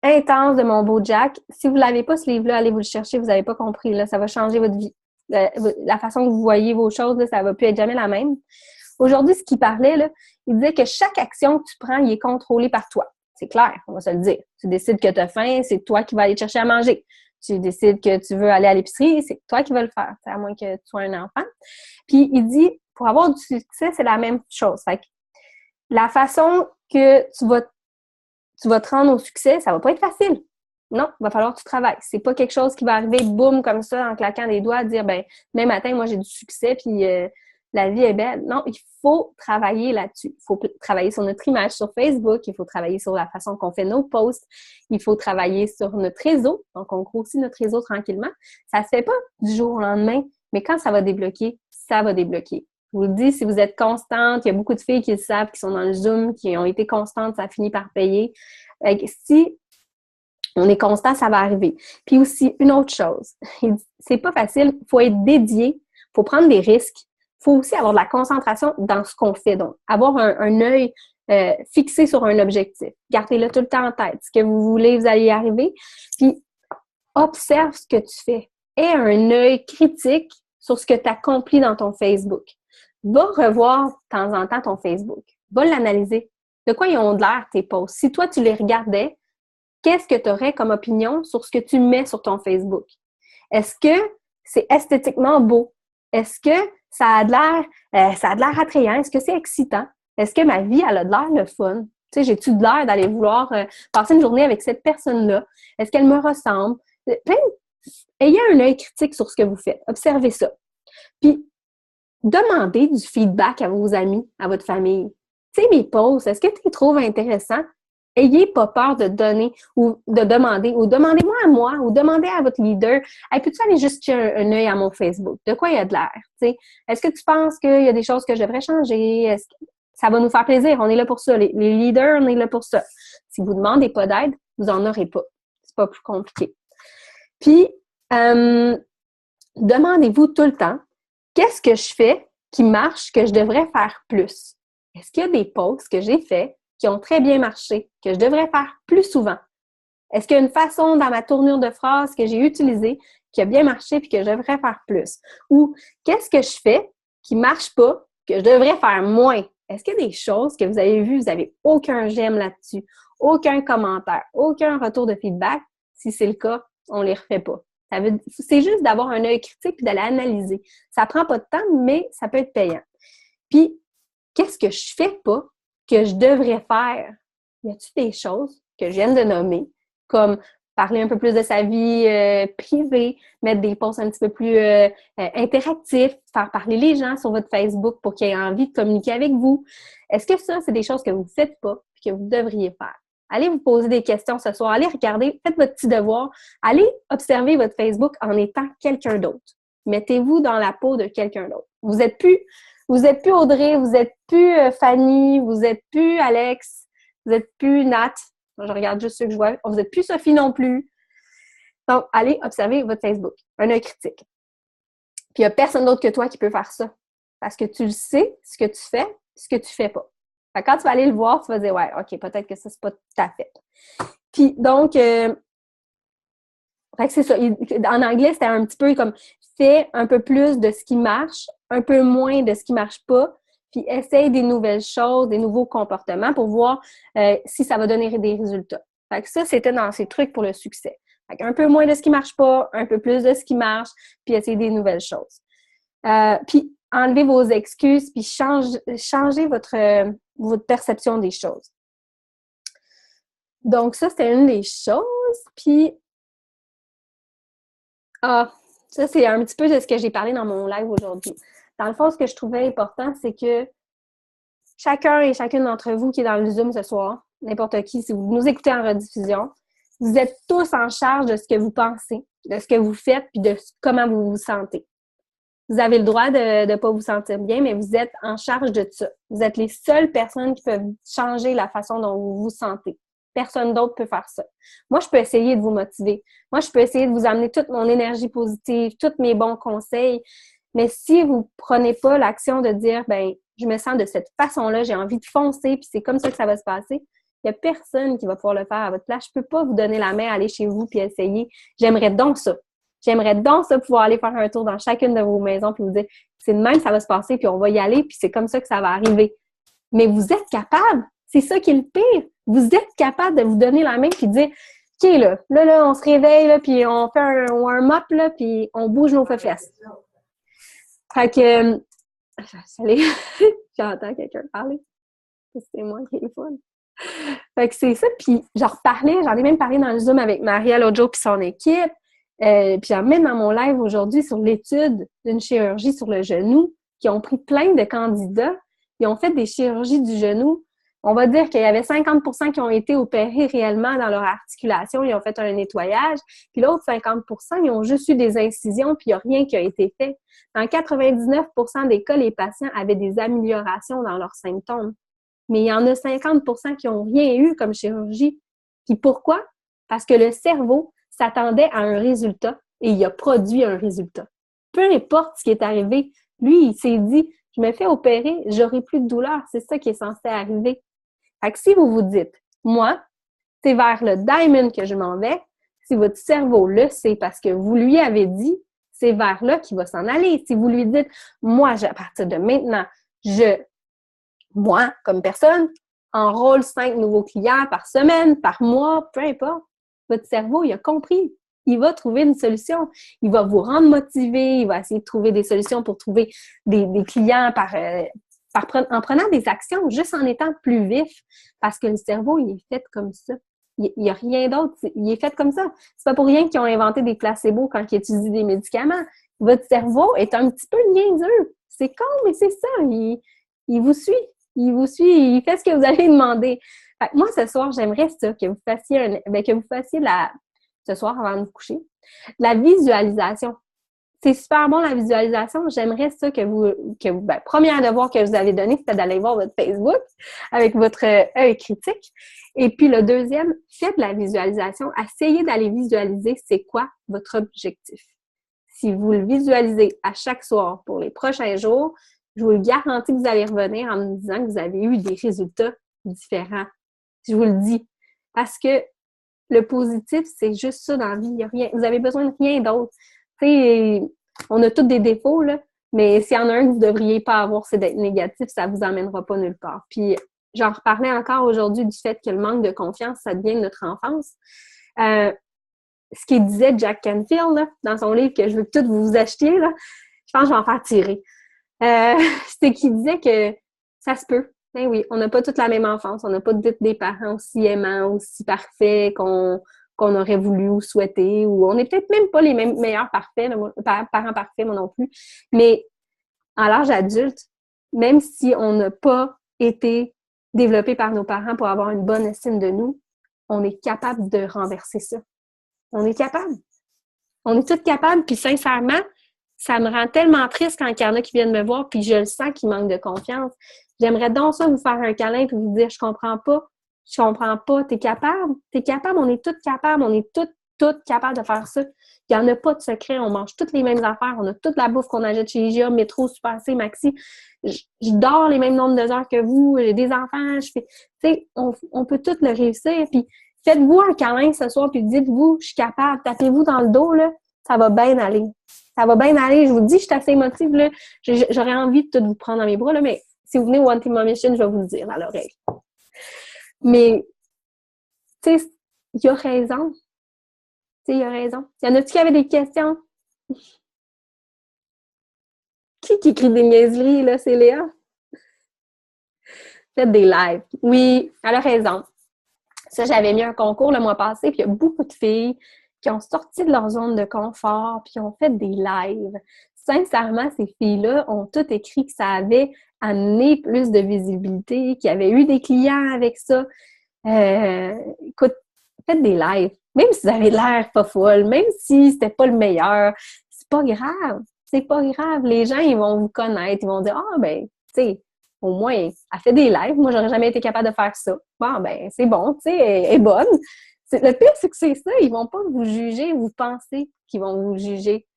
intense de mon beau Jack. Si vous ne l'avez pas, ce livre-là, allez vous le chercher, vous n'avez pas compris, là. Ça va changer votre vie. La façon que vous voyez vos choses, là, ça ne va plus être jamais la même. Aujourd'hui, ce qu'il parlait, là, il disait que chaque action que tu prends, il est contrôlé par toi. C'est clair, on va se le dire. Tu décides que tu as faim, c'est toi qui vas aller chercher à manger. Tu décides que tu veux aller à l'épicerie, c'est toi qui vas le faire, à moins que tu sois un enfant. Puis, il dit, pour avoir du succès, c'est la même chose. Fait que la façon que tu vas te rendre au succès, ça va pas être facile. Non, il va falloir que tu travailles. C'est pas quelque chose qui va arriver, boum, comme ça, en claquant des doigts, dire, ben, demain matin, moi, j'ai du succès, puis la vie est belle. Non, il faut travailler là-dessus. Il faut travailler sur notre image sur Facebook, il faut travailler sur la façon qu'on fait nos posts, il faut travailler sur notre réseau. Donc, on grossit notre réseau tranquillement. Ça se fait pas du jour au lendemain, mais quand ça va débloquer, ça va débloquer. Je vous le dis, si vous êtes constante, il y a beaucoup de filles qui le savent, qui sont dans le Zoom, qui ont été constantes, ça finit par payer. Si on est constant, ça va arriver. Puis aussi, une autre chose, c'est pas facile, il faut être dédié, il faut prendre des risques, il faut aussi avoir de la concentration dans ce qu'on fait. Donc, avoir un œil fixé sur un objectif. Gardez-le tout le temps en tête. Ce que vous voulez, vous allez y arriver. Puis, observe ce que tu fais. Aie un œil critique sur ce que tu accomplis dans ton Facebook. Va revoir de temps en temps ton Facebook. Va l'analyser. De quoi ils ont de l'air tes posts? Si toi, tu les regardais, qu'est-ce que tu aurais comme opinion sur ce que tu mets sur ton Facebook? Est-ce que c'est esthétiquement beau? Est-ce que ça a de l'air attrayant? Est-ce que c'est excitant? Est-ce que ma vie, elle a de l'air le fun? Tu sais, j'ai-tu de l'air d'aller vouloir passer une journée avec cette personne-là? Est-ce qu'elle me ressemble? Ayez un œil critique sur ce que vous faites. Observez ça. Puis, demandez du feedback à vos amis, à votre famille. Tu sais, mes posts, est-ce que tu les trouves intéressants? Ayez pas peur de donner ou de demander, ou demandez-moi à moi, ou demandez à votre leader, hey, peux-tu aller juste jeter un œil à mon Facebook? De quoi il y a de l'air? T'sais? Est-ce que tu penses qu'il y a des choses que je devrais changer? Est-ce que ça va nous faire plaisir? On est là pour ça. Les leaders, on est là pour ça. Si vous ne demandez pas d'aide, vous n'en aurez pas. C'est pas plus compliqué. Puis, demandez-vous tout le temps, qu'est-ce que je fais qui marche, que je devrais faire plus? Est-ce qu'il y a des posts que j'ai faits qui ont très bien marché, que je devrais faire plus souvent? Est-ce qu'il y a une façon dans ma tournure de phrase que j'ai utilisée qui a bien marché et que je devrais faire plus? Ou qu'est-ce que je fais qui ne marche pas, que je devrais faire moins? Est-ce qu'il y a des choses que vous avez vues, vous n'avez aucun j'aime là-dessus, aucun commentaire, aucun retour de feedback? Si c'est le cas, on ne les refait pas. C'est juste d'avoir un œil critique et d'aller analyser. Ça ne prend pas de temps, mais ça peut être payant. Puis, qu'est-ce que je ne fais pas que je devrais faire? Y a-t-il des choses que je viens de nommer, comme parler un peu plus de sa vie privée, mettre des posts un petit peu plus interactifs, faire parler les gens sur votre Facebook pour qu'ils aient envie de communiquer avec vous? Est-ce que ça, c'est des choses que vous ne faites pas et que vous devriez faire? Allez vous poser des questions ce soir, allez regarder, faites votre petit devoir, allez observer votre Facebook en étant quelqu'un d'autre. Mettez-vous dans la peau de quelqu'un d'autre. Vous n'êtes plus Audrey, vous n'êtes plus Fanny, vous n'êtes plus Alex, vous n'êtes plus Nat. Je regarde juste ceux que je vois. Vous n'êtes plus Sophie non plus. Donc, allez observer votre Facebook. Un œil critique. Puis, il n'y a personne d'autre que toi qui peut faire ça. Parce que tu le sais, ce que tu fais, ce que tu fais pas. Fait que quand tu vas aller le voir, tu vas dire, ouais, OK, peut-être que ça, c'est pas tout à fait. Puis, donc, fait que c'est ça. En anglais, c'était un petit peu comme fais un peu plus de ce qui marche, un peu moins de ce qui marche pas, puis essaye des nouvelles choses, des nouveaux comportements pour voir si ça va donner des résultats. Fait que ça, c'était dans ces trucs pour le succès. Fait que un peu moins de ce qui marche pas, un peu plus de ce qui marche, puis essayer des nouvelles choses. Puis enlevez vos excuses, puis changez votre perception des choses. Donc ça, c'était une des choses. Puis ça, c'est un petit peu de ce que j'ai parlé dans mon live aujourd'hui. Dans le fond, ce que je trouvais important, c'est que chacun et chacune d'entre vous qui est dans le Zoom ce soir, n'importe qui, si vous nous écoutez en rediffusion, vous êtes tous en charge de ce que vous pensez, de ce que vous faites, puis de comment vous vous sentez. Vous avez le droit de ne pas vous sentir bien, mais vous êtes en charge de ça. Vous êtes les seules personnes qui peuvent changer la façon dont vous vous sentez. Personne d'autre peut faire ça. Moi, je peux essayer de vous motiver. Moi, je peux essayer de vous amener toute mon énergie positive, tous mes bons conseils. Mais si vous ne prenez pas l'action de dire, ben, je me sens de cette façon-là, j'ai envie de foncer, puis c'est comme ça que ça va se passer, il n'y a personne qui va pouvoir le faire à votre place. Je ne peux pas vous donner la main, aller chez vous puis essayer. J'aimerais donc ça. J'aimerais donc ça pouvoir aller faire un tour dans chacune de vos maisons puis vous dire, c'est de même que ça va se passer, puis on va y aller, puis c'est comme ça que ça va arriver. Mais vous êtes capable. C'est ça qui est le pire. Vous êtes capable de vous donner la main puis de dire, OK, là, on se réveille, là, puis on fait un warm-up, là, puis on bouge nos fesses. Fait que, allez, j'entends quelqu'un parler. C'est moi qui est fun. Fait que c'est ça, puis j'en ai même parlé dans le Zoom avec Maria l'autre jour puis son équipe, puis j'en mets dans mon live aujourd'hui sur l'étude d'une chirurgie sur le genou, qui ont pris plein de candidats, ils ont fait des chirurgies du genou. On va dire qu'il y avait 50% qui ont été opérés réellement dans leur articulation, ils ont fait un nettoyage, puis l'autre 50%, ils ont juste eu des incisions, puis il n'y a rien qui a été fait. Dans 99% des cas, les patients avaient des améliorations dans leurs symptômes. Mais il y en a 50% qui n'ont rien eu comme chirurgie. Puis pourquoi? Parce que le cerveau s'attendait à un résultat et il a produit un résultat. Peu importe ce qui est arrivé, lui, il s'est dit, je me fais opérer, j'aurai plus de douleur. C'est ça qui est censé arriver. Fait que si vous vous dites, moi, c'est vers le diamond que je m'en vais, Si votre cerveau le sait parce que vous lui avez dit, c'est vers là qu'il va s'en aller. Si vous lui dites, moi, à partir de maintenant, moi, comme personne, enrôle 5 nouveaux clients par semaine, par mois, peu importe, votre cerveau, il a compris. Il va trouver une solution. Il va vous rendre motivé. Il va essayer de trouver des solutions pour trouver des clients en prenant des actions, juste en étant plus vif. Parce que le cerveau, il est fait comme ça. Il n'y a rien d'autre. Il est fait comme ça. C'est pas pour rien qu'ils ont inventé des placebos quand ils étudient des médicaments. Votre cerveau est un petit peu niaiseux. C'est con, mais c'est ça. Il vous suit. Il vous suit. Il fait ce que vous allez demander. Fait que moi, ce soir, j'aimerais ça, que vous fassiez ce soir avant de vous coucher, la visualisation. C'est super bon, la visualisation. J'aimerais ça premier devoir que vous avez donné, c'était d'aller voir votre Facebook avec votre œil critique. Et puis, le deuxième, faites de la visualisation. Essayez d'aller visualiser c'est quoi votre objectif. Si vous le visualisez à chaque soir pour les prochains jours, je vous le garantis que vous allez revenir en me disant que vous avez eu des résultats différents. Je vous le dis. Parce que le positif, c'est juste ça dans la vie. Il y a rien. Vous avez besoin de rien d'autre. Tu sais, on a tous des défauts, là, mais s'il y en a un que vous ne devriez pas avoir, c'est d'être négatif, ça ne vous emmènera pas nulle part. Puis, j'en reparlais encore aujourd'hui du fait que le manque de confiance, ça devient de notre enfance. Ce qu'il disait Jack Canfield, là, dans son livre que je veux que tous vous achetiez, là, je pense que je vais en faire tirer. C'est qu'il disait que ça se peut. Ben oui, on n'a pas toute la même enfance, on n'a pas des parents aussi aimants, aussi parfaits qu'on aurait voulu ou souhaité, ou on n'est peut-être même pas les mêmes meilleurs parfaits, parents parfaits, moi non plus. Mais à l'âge adulte, même si on n'a pas été développé par nos parents pour avoir une bonne estime de nous, on est capable de renverser ça. On est capable. On est tous capables, puis sincèrement, ça me rend tellement triste quand il y en a qui viennent me voir, puis je le sens qu'ils manquent de confiance. J'aimerais donc ça vous faire un câlin puis vous dire « Je comprends pas, t'es capable, on est toutes capables, on est toutes capables de faire ça. Il n'y en a pas de secret, on mange toutes les mêmes affaires, on a toute la bouffe qu'on achète chez IGA, Métro, Super C, Maxi. Je dors les mêmes nombres d'heures que vous, j'ai des enfants, tu sais, on peut toutes le réussir. Puis faites-vous un câlin ce soir puis dites-vous « Je suis capable », tapez-vous dans le dos, là, ça va bien aller. Ça va bien aller, je vous dis, je suis assez émotive, là. J'aurais envie de tout vous prendre dans mes bras, là, mais si vous venez au One Team Mom Mission, je vais vous le dire à l'oreille. Mais, tu sais, il a raison. Tu sais, il a raison. Il y en a-tu qui avaient des questions? Qui écrit des niaiseries, là? C'est Léa? Faites des lives. Oui, elle a raison. Ça, j'avais mis un concours le mois passé, puis il y a beaucoup de filles qui ont sorti de leur zone de confort, puis ont fait des lives. Sincèrement, ces filles-là ont toutes écrit que ça avait amené plus de visibilité, qu'il y avait eu des clients avec ça. Écoute, faites des lives. Même si vous avez l'air pas folle, même si c'était pas le meilleur, c'est pas grave. C'est pas grave. Les gens, ils vont vous connaître. Ils vont dire, ah, ben, tu sais, au moins, elle fait des lives. Moi, j'aurais jamais été capable de faire ça. Bon, ben, c'est bon, tu sais, elle est bonne. Le pire, c'est que c'est ça. Ils vont pas vous juger. Vous pensez qu'ils vont vous juger.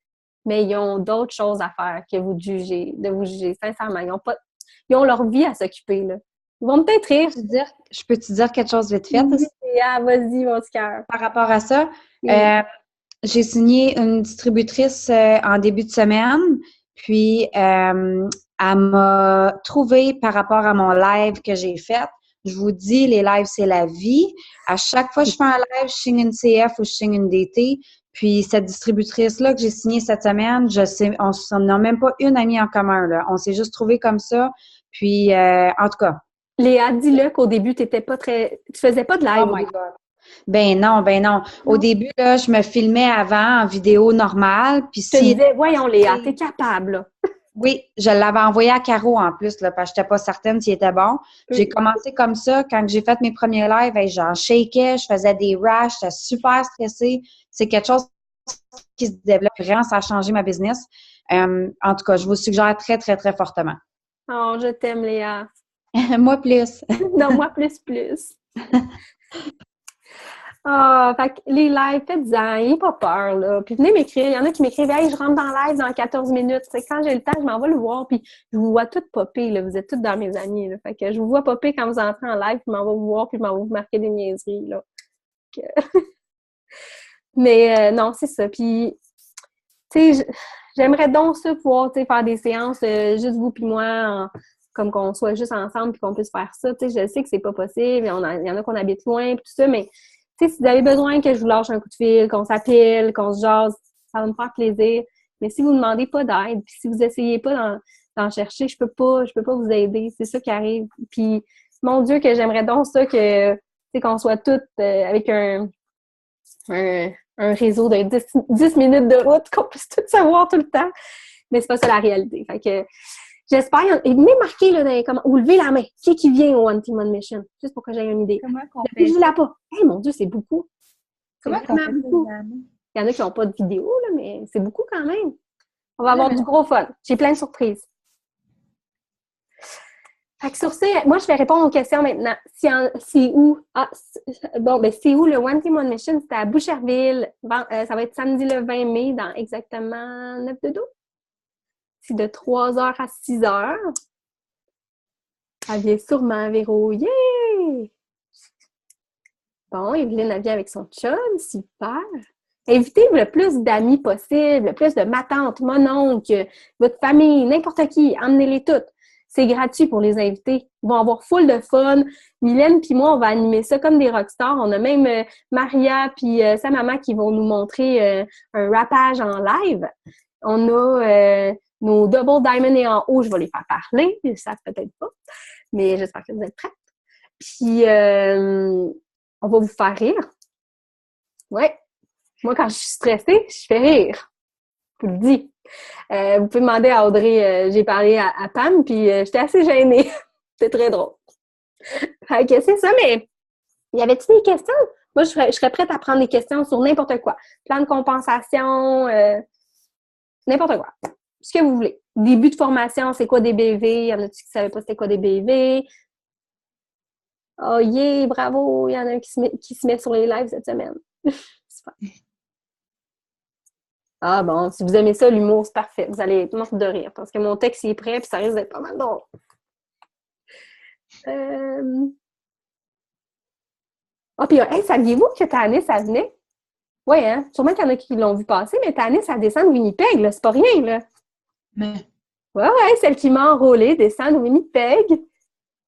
Mais ils ont d'autres choses à faire que de vous juger. Sincèrement, ils ont leur vie à s'occuper, là. Ils vont peut-être rire. Je peux te dire quelque chose vite fait? Oui, vas-y, mon cœur. Par rapport à ça, oui. J'ai signé une distributrice en début de semaine, puis elle m'a trouvé par rapport à mon live que j'ai fait. Je vous dis, les lives, c'est la vie. À chaque fois que je fais un live, je signe une CF ou je signe une DT. Puis cette distributrice-là que j'ai signée cette semaine, on n'a même pas une amie en commun, là. On s'est juste trouvé comme ça. Puis, en tout cas. Léa, dis-le qu'au début, tu faisais pas de live. Oh my God. Ben non. Au début, là, je me filmais avant en vidéo normale. Puis je te disais, voyons Léa, t'es capable, là. Oui, je l'avais envoyé à Caro en plus, là, parce que j'étais pas certaine s'il était bon. J'ai commencé comme ça. Quand j'ai fait mes premiers lives, j'en shakeais, je faisais des rashes, j'étais super stressée. C'est quelque chose qui se développe vraiment, ça a changé ma business. En tout cas, je vous suggère très, très, très fortement. Oh, je t'aime, Léa. Moi plus. Non, moi plus. Ah, fait que les lives, faites-en, n'ayez pas peur, là. Puis venez m'écrire. Il y en a qui m'écrivent « Hey, je rentre dans le live dans 14 minutes. » C'est quand j'ai le temps, je m'en vais le voir. Puis je vous vois toutes popper, là. Vous êtes toutes dans mes amis, là. Fait que je vous vois popper quand vous entrez en live, puis je m'en vais vous voir, puis je m'en vais vous marquer des niaiseries, là. Mais non, c'est ça. Puis, tu sais, j'aimerais donc ça pouvoir, tu sais, faire des séances juste vous puis moi, comme qu'on soit juste ensemble puis qu'on puisse faire ça. Tu sais, je sais que c'est pas possible. Il y en a qu'on habite loin puis tout ça, mais tu sais, si vous avez besoin que je vous lâche un coup de fil, qu'on s'appelle, qu'on se jase, ça va me faire plaisir. Mais si vous ne demandez pas d'aide, puis si vous essayez pas d'en chercher, je peux pas vous aider. C'est ça qui arrive. Puis, mon Dieu, que j'aimerais donc ça que, tu sais, qu'on soit toutes avec un réseau de 10 minutes de route, qu'on puisse tout savoir tout le temps. Mais c'est pas ça la réalité. Fait que j'espère. Et venez marquer là, ou lever la main. Qui vient au One Team One Mission? Juste pour que j'aie une idée. Comment qu'on fait? fait? Je l'ai pas. Hey, mon Dieu, c'est beaucoup. Comment qu'on fait beaucoup. Il y en a qui n'ont pas de vidéo, là, mais c'est beaucoup quand même. On va avoir du gros fun. J'ai plein de surprises. Fait que sur ce, moi, je vais répondre aux questions maintenant. C'est où? C'est où le One Team One Mission? C'est à Boucherville. Ça va être samedi le 20 mai dans exactement 9 de 12. C'est de 3h à 6h. Elle vient sûrement, Véro. Yeah! Bon, Evelyne, elle vient avec son chum. Super! Invitez le plus d'amis possible, le plus de ma tante, mon oncle, votre famille, n'importe qui. Emmenez-les toutes. C'est gratuit pour les invités. Ils vont avoir full de fun. Mylène puis moi, on va animer ça comme des rockstars. On a même Maria puis sa maman qui vont nous montrer un rappage en live. On a nos Double Diamond et en haut, je vais les faire parler. Ils ne savent peut-être pas, mais j'espère que vous êtes prêts. Puis, on va vous faire rire. Ouais. Moi, quand je suis stressée, je fais rire. Je vous le dis. Vous pouvez demander à Audrey, j'ai parlé à Pam, puis j'étais assez gênée. C'était très drôle. Fait que c'est ça, mais y avait-tu des questions? Moi, je serais prête à prendre des questions sur n'importe quoi. Plan de compensation, n'importe quoi. Ce que vous voulez. Début de formation, c'est quoi des BV? Y en a-tu qui ne savaient pas c'était quoi des BV? Oh yeah, bravo! Il y en a un qui se met sur les lives cette semaine. Super. Ah bon, si vous aimez ça, l'humour, c'est parfait. Vous allez être morte de rire parce que mon texte est prêt et ça risque d'être pas mal drôle. Ah, puis, hey, saviez-vous que Tanis, ça venait? Oui, hein? Sûrement qu'il y en a qui l'ont vu passer, mais Tanis, elle descend de Winnipeg, là. C'est pas rien, là. Mais... Ouais, celle qui m'a enrôlée descend de Winnipeg.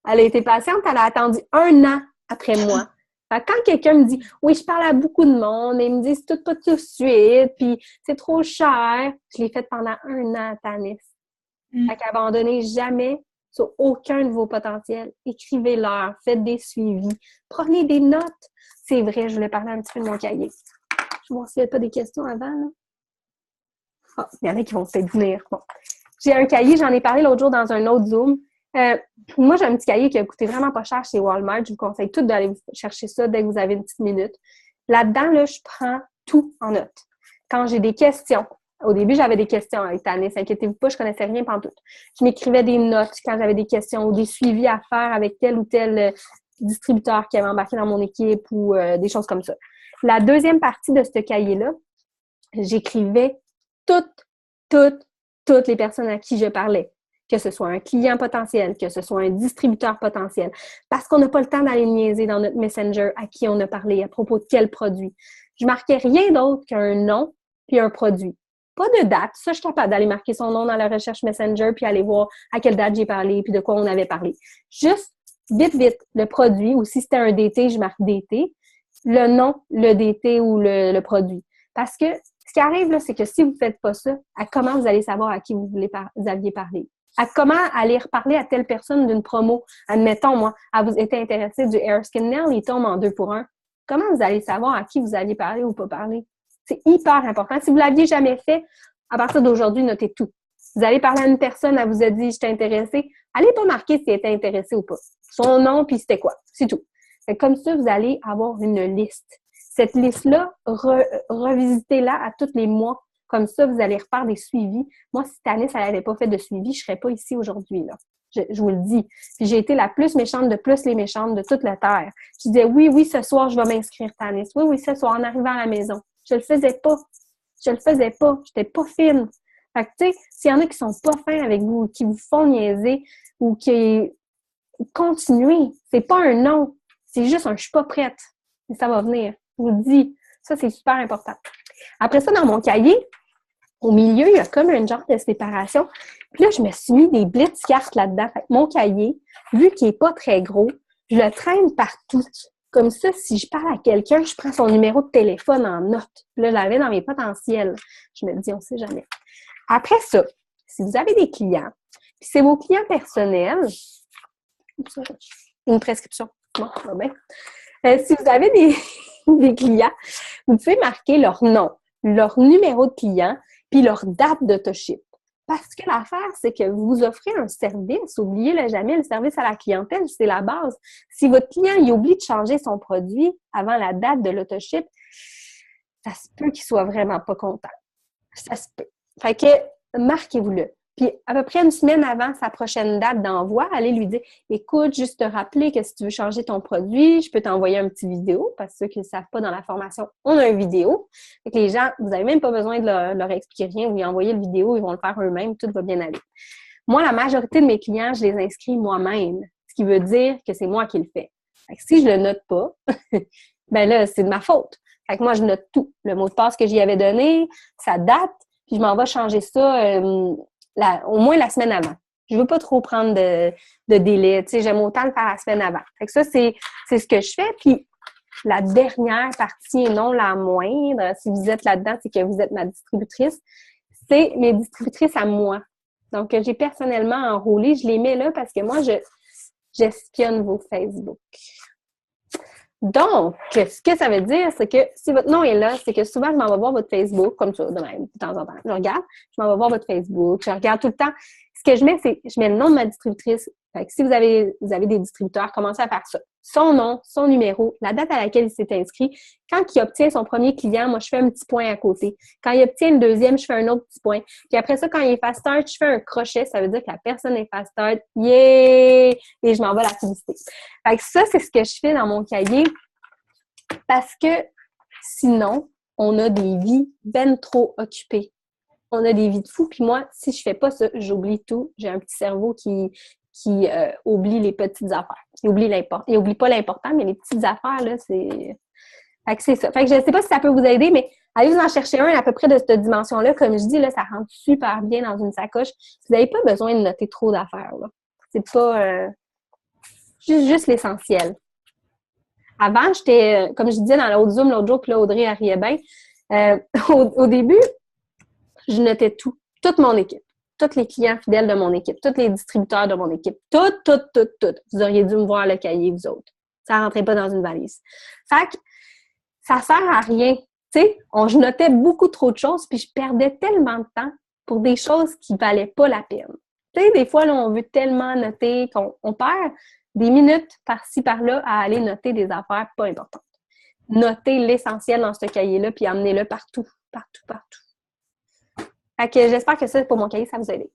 Elle a été patiente, elle a attendu 1 an après moi. Fait que quand quelqu'un me dit « Oui, je parle à beaucoup de monde », et ils me disent « Tout pas tout de suite », puis « C'est trop cher », je l'ai fait pendant 1 an à Tanis. Fait qu'abandonnez jamais sur aucun de vos potentiels. Écrivez-leur, faites des suivis, prenez des notes. C'est vrai, je voulais parler un petit peu de mon cahier. Je vais voir s'il n'y a pas des questions avant. Là. Ah, il y en a qui vont peut-être venir. Bon. J'ai un cahier, j'en ai parlé l'autre jour dans un autre Zoom. Moi, j'ai un petit cahier qui a coûté vraiment pas cher chez Walmart. Je vous conseille tout d'aller chercher ça dès que vous avez une petite minute. Là-dedans, là, je prends tout en note. Quand j'ai des questions, au début, j'avais des questions avec Tanis, inquiétez-vous pas, je connaissais rien pantoute. Je m'écrivais des notes quand j'avais des questions ou des suivis à faire avec tel ou tel distributeur qui avait embarqué dans mon équipe ou des choses comme ça. La deuxième partie de ce cahier-là, j'écrivais toutes les personnes à qui je parlais. Que ce soit un client potentiel, que ce soit un distributeur potentiel. Parce qu'on n'a pas le temps d'aller niaiser dans notre Messenger à qui on a parlé, à propos de quel produit. Je marquais rien d'autre qu'un nom puis un produit. Pas de date. Ça, je suis capable d'aller marquer son nom dans la recherche Messenger puis aller voir à quelle date j'ai parlé puis de quoi on avait parlé. Juste, vite, le produit, ou si c'était un DT, je marque DT, le nom, le DT ou le produit. Parce que ce qui arrive, là, c'est que si vous ne faites pas ça, à comment vous allez savoir à qui vous aviez parlé? À comment aller reparler à telle personne d'une promo? Admettons, moi, vous étiez intéressé du Hair Skin Nail, il tombe en 2 pour 1. Comment vous allez savoir à qui vous aviez parlé ou pas parlé? C'est hyper important. Si vous ne l'aviez jamais fait, à partir d'aujourd'hui, notez tout. Vous allez parler à une personne, elle vous a dit « je t'ai intéressé », allez pas marquer si elle était intéressée ou pas. Son nom, puis c'était quoi. C'est tout. Fait comme ça, vous allez avoir une liste. Cette liste-là, revisitez-la à tous les mois. Comme ça, vous allez refaire des suivis. Moi, si Tanis, elle n'avait pas fait de suivi, je ne serais pas ici aujourd'hui, là. Je vous le dis. Puis j'ai été la plus méchante de plus les méchantes de toute la terre. Je disais, oui, ce soir, je vais m'inscrire, Tanis. Oui, ce soir, en arrivant à la maison. Je le faisais pas. Je n'étais pas fine. Fait que, tu sais, s'il y en a qui sont pas fins avec vous, qui vous font niaiser ou qui continuez. C'est pas un non. C'est juste un je suis pas prête. Et ça va venir. Je vous le dis. Ça, c'est super important. Après ça, dans mon cahier, au milieu, il y a comme un genre de séparation. Puis là, je me suis mis des blitz cartes là-dedans. Fait que mon cahier, vu qu'il n'est pas très gros, je le traîne partout. Comme ça, si je parle à quelqu'un, je prends son numéro de téléphone en note. Puis là, je l'avais dans mes potentiels. Je me dis, on ne sait jamais. Après ça, si vous avez des clients, puis c'est vos clients personnels, une prescription, bon, ça va bien. Si vous avez des clients, vous pouvez marquer leur nom, leur numéro de client, puis leur date d'autoship. Parce que l'affaire, c'est que vous offrez un service. Oubliez-le jamais, le service à la clientèle, c'est la base. Si votre client il oublie de changer son produit avant la date de l'autoship, ça se peut qu'il soit vraiment pas content. Ça se peut. Fait que marquez-vous-le. Puis à peu près une semaine avant sa prochaine date d'envoi, allez lui dire « Écoute, juste te rappeler que si tu veux changer ton produit, je peux t'envoyer un petit vidéo. » Parce que ceux qui ne savent pas dans la formation, on a une vidéo. Fait que les gens, vous n'avez même pas besoin de leur expliquer rien. Vous lui envoyez le vidéo, ils vont le faire eux-mêmes. Tout va bien aller. Moi, la majorité de mes clients, je les inscris moi-même. Ce qui veut dire que c'est moi qui le fais. Fait que si je le note pas, ben là, c'est de ma faute. Fait que moi, je note tout. Le mot de passe que j'y avais donné, sa date, puis je m'en vais changer ça au moins la semaine avant. Je veux pas trop prendre de délai. Tu sais, j'aime autant le faire la semaine avant. Fait que ça, c'est ce que je fais. Puis la dernière partie, et non la moindre, si vous êtes là-dedans, c'est que vous êtes ma distributrice, c'est mes distributrices à moi. Donc, que j'ai personnellement enrôlées, je les mets là parce que moi, j'espionne vos Facebook. Donc, ce que ça veut dire, c'est que si votre nom est là, c'est que souvent, je m'en vais voir votre Facebook, comme ça, de même, de temps en temps. Je regarde, je m'en vais voir votre Facebook, je regarde tout le temps. Ce que je mets, c'est je mets le nom de ma distributrice. Fait que si vous avez des distributeurs, commencez à faire ça. Son nom, son numéro, la date à laquelle il s'est inscrit. Quand il obtient son premier client, moi, je fais un petit point à côté. Quand il obtient le deuxième, je fais un autre petit point. Puis après ça, quand il est fast start, je fais un crochet. Ça veut dire que la personne est fast start. Yeah! Et je m'en vais la féliciter. Fait que ça, c'est ce que je fais dans mon cahier. Parce que sinon, on a des vies ben trop occupées. On a des vies de fous. Puis moi, si je fais pas ça, j'oublie tout. J'ai un petit cerveau qui oublie les petites affaires. Il oublie pas l'important, mais les petites affaires, là, c'est... Fait que c'est ça. Fait que je sais pas si ça peut vous aider, mais allez vous en chercher un à peu près de cette dimension-là. Comme je dis, là, ça rentre super bien dans une sacoche. Vous n'avez pas besoin de noter trop d'affaires, là. C'est pas... juste l'essentiel. Avant, j'étais, comme je disais dans l'autre Zoom l'autre jour, puis là, Audrey, elle riait bien. Au début, je notais tout. Toute mon équipe. Tous les clients fidèles de mon équipe. Tous les distributeurs de mon équipe. Tout. Vous auriez dû me voir le cahier, vous autres. Ça rentrait pas dans une valise. Fait que ça sert à rien. Tu sais, je notais beaucoup trop de choses, puis je perdais tellement de temps pour des choses qui valaient pas la peine. Tu sais, des fois, là, on veut tellement noter qu'on perd des minutes par-ci, par-là à aller noter des affaires pas importantes. Notez l'essentiel dans ce cahier-là, puis amenez-le partout. Fait que j'espère que ça, pour mon cahier, ça vous a aidé.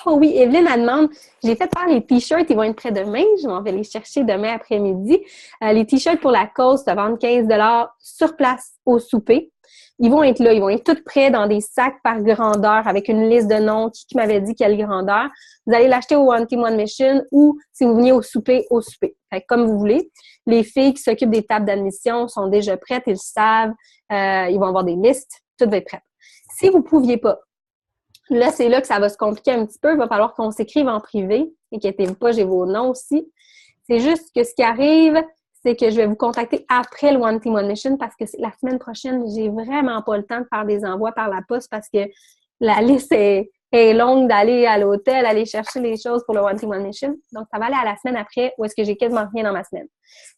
Oh oui, Evelyne, elle demande, j'ai fait faire les t-shirts, ils vont être prêts demain, je m'en vais les chercher demain après-midi. Les t-shirts pour la cause se vendent 15 $ sur place au souper. Ils vont être là, ils vont être tous prêts dans des sacs par grandeur avec une liste de noms, qui m'avait dit quelle grandeur. Vous allez l'acheter au One Team One Mission ou si vous veniez au souper. Fait que comme vous voulez. Les filles qui s'occupent des tables d'admission sont déjà prêtes, ils le savent. Ils vont avoir des listes, tout va être prêt. Si vous ne pouviez pas, là, c'est là que ça va se compliquer un petit peu. Il va falloir qu'on s'écrive en privé. Inquiétez-vous pas, j'ai vos noms aussi. C'est juste que ce qui arrive, c'est que je vais vous contacter après le One Team One Mission parce que la semaine prochaine, j'ai vraiment pas le temps de faire des envois par la poste parce que la liste est longue d'aller à l'hôtel, aller chercher les choses pour le One Team One Mission. Donc, ça va aller à la semaine après où est-ce que j'ai quasiment rien dans ma semaine.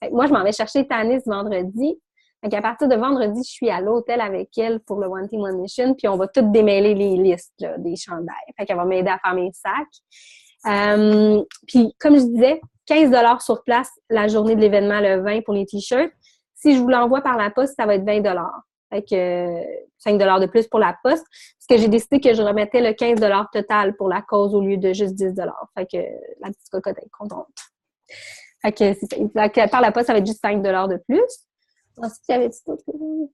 Fait que moi, je m'en vais chercher Tanis vendredi. Donc, à partir de vendredi, je suis à l'hôtel avec elle pour le One Team One Mission, puis on va toutes démêler les listes là, des chandails. Fait qu'elle va m'aider à faire mes sacs. Puis, comme je disais, 15 $ sur place la journée de l'événement, le 20 pour les t-shirts. Si je vous l'envoie par la poste, ça va être 20 $. Fait que 5 $ de plus pour la poste. Parce que j'ai décidé que je remettais le 15 $ total pour la cause au lieu de juste 10 $. Fait que la petite cocotte est contente. Fait que c'est ça. Fait que par la poste, ça va être juste 5 $ de plus. Ensuite, il y avait d'autres choses.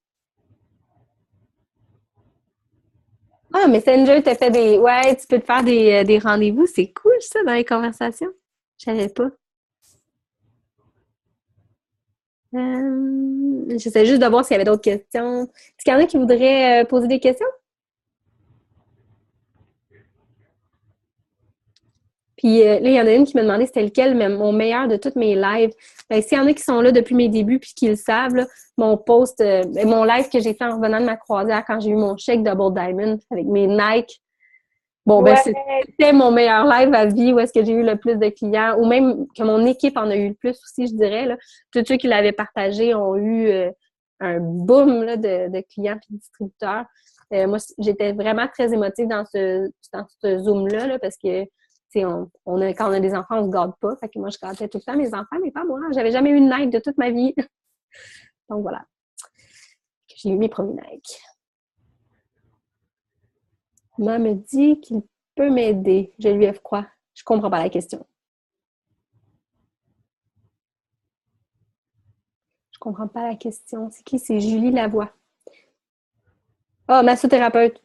Ah, Messenger t'a fait des... Ouais, tu peux te faire des rendez-vous. C'est cool, ça, dans les conversations. Je savais pas. J'essaie juste de voir s'il y avait d'autres questions. Est-ce qu'il y en a qui voudraient poser des questions? Puis là, il y en a une qui m'a demandé c'était lequel mon meilleur de toutes mes lives. Ben, s'il y en a qui sont là depuis mes débuts puis qui le savent, là, mon post, mon live que j'ai fait en revenant de ma croisière quand j'ai eu mon chèque Double Diamond avec mes Nike. Bon, ben c'était mon meilleur live à vie où est-ce que j'ai eu le plus de clients ou même que mon équipe en a eu le plus aussi, je dirais. Là. Tous ceux qui l'avaient partagé ont eu un boom là, de clients et de distributeurs. Moi, j'étais vraiment très émotive dans ce Zoom-là là, parce que quand on a des enfants, on se garde pas. Fait que moi, je gardais tout le temps mes enfants, mais pas moi. J'avais jamais eu une Nike de toute ma vie. Donc voilà. J'ai eu mes premiers Nike. Maman me dit qu'il peut m'aider. Je lui ai fait quoi? Je comprends pas la question. Je comprends pas la question. C'est qui? C'est Julie Lavoie. Ah, massothérapeute.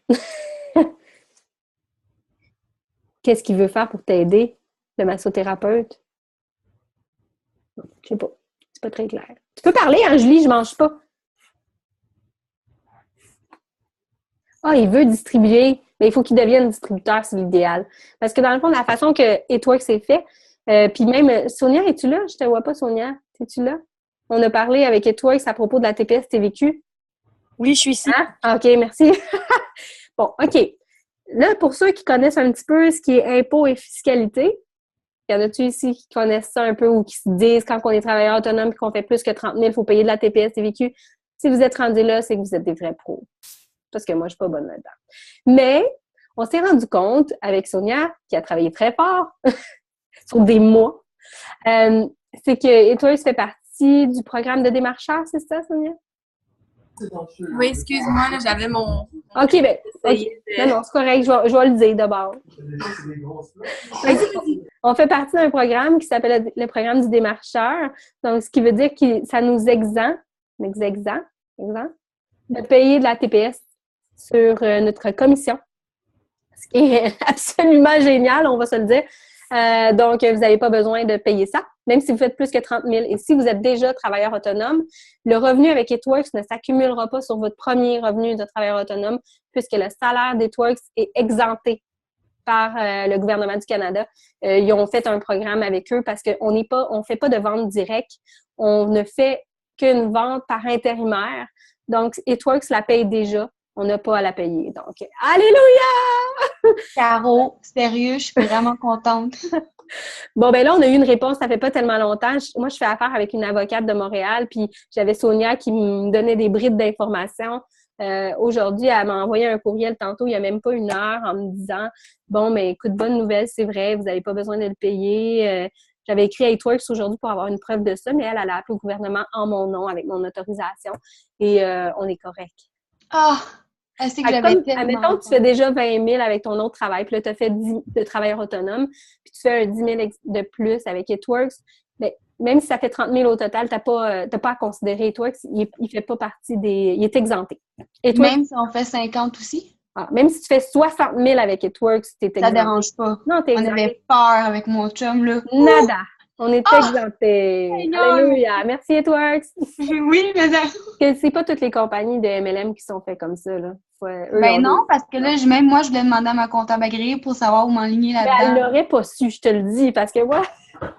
Qu'est-ce qu'il veut faire pour t'aider, le massothérapeute? Je sais pas. C'est pas très clair. Tu peux parler, hein, Julie? Je mange pas. Ah, il veut distribuer. Mais il faut qu'il devienne distributeur, c'est l'idéal. Parce que dans le fond, la façon que Etworks est fait, puis même, Sonia, es-tu là? Je te vois pas, Sonia. Es-tu là? On a parlé avec Etworks à propos de la TPS TVQ. Oui, je suis ici. Hein? Ah, OK, merci. Bon, OK. Là, pour ceux qui connaissent un petit peu ce qui est impôt et fiscalité, y en a-tu ici qui connaissent ça un peu ou qui se disent quand on est travailleur autonome et qu'on fait plus que 30 000, il faut payer de la TPS TVQ? Si vous êtes rendu là, c'est que vous êtes des vrais pros. Parce que moi, je suis pas bonne là-dedans. Mais on s'est rendu compte avec Sonia, qui a travaillé très fort sur des mois, c'est que Etworks fait partie du programme de démarcheur, c'est ça, Sonia? Oui, excuse-moi, là, j'avais mon... OK, bien. Okay. Non, c'est correct, je vais le dire d'abord. On fait partie d'un programme qui s'appelle le programme du démarcheur. Donc, ce qui veut dire que ça nous exempt de payer de la TPS sur notre commission. Ce qui est absolument génial, on va se le dire. Donc, vous n'avez pas besoin de payer ça, même si vous faites plus que 30 000. Et si vous êtes déjà travailleur autonome, le revenu avec Etworks ne s'accumulera pas sur votre premier revenu de travailleur autonome puisque le salaire d'Etworks est exempté par le gouvernement du Canada. Ils ont fait un programme avec eux parce qu'on ne fait pas de vente directe. On ne fait qu'une vente par intérimaire. Donc, Etworks la paye déjà. On n'a pas à la payer. Donc, alléluia! Caro, sérieux, je suis vraiment contente. Bon, ben là, on a eu une réponse, ça fait pas tellement longtemps. Moi, je fais affaire avec une avocate de Montréal, puis j'avais Sonia qui me donnait des brides d'informations. Aujourd'hui, elle m'a envoyé un courriel tantôt, il n'y a même pas une heure, en me disant « Bon, mais écoute, bonne nouvelle, c'est vrai, vous n'avez pas besoin de le payer. J'avais écrit à Etworks aujourd'hui pour avoir une preuve de ça, mais elle a appelé au gouvernement en mon nom, avec mon autorisation, et on est correct. Ah! C'est que j'avais tellement... Admettons que tu fais déjà 20 000 avec ton autre travail, puis là, tu as fait 10 de travailleur autonome, puis tu fais un 10 000 de plus avec Etworks, mais même si ça fait 30 000 au total, tu n'as pas à considérer Etworks, il fait pas partie des... Il est exempté. Etworks, même si on fait 50 aussi? Même si tu fais 60 000 avec Etworks, tu es exempté. Ça ne dérange pas. Non, tu es exempté. On avait peur avec mon chum, là. Nada! On est exempté. Alléluia! Merci, Etworks! Oui, mais c'est pas toutes les compagnies de MLM qui sont faites comme ça, là. Non, parce que là, même moi, je voulais demander à ma comptable agréée pour savoir où m'enligner là-dedans. Elle l'aurait pas su, je te le dis, parce que moi,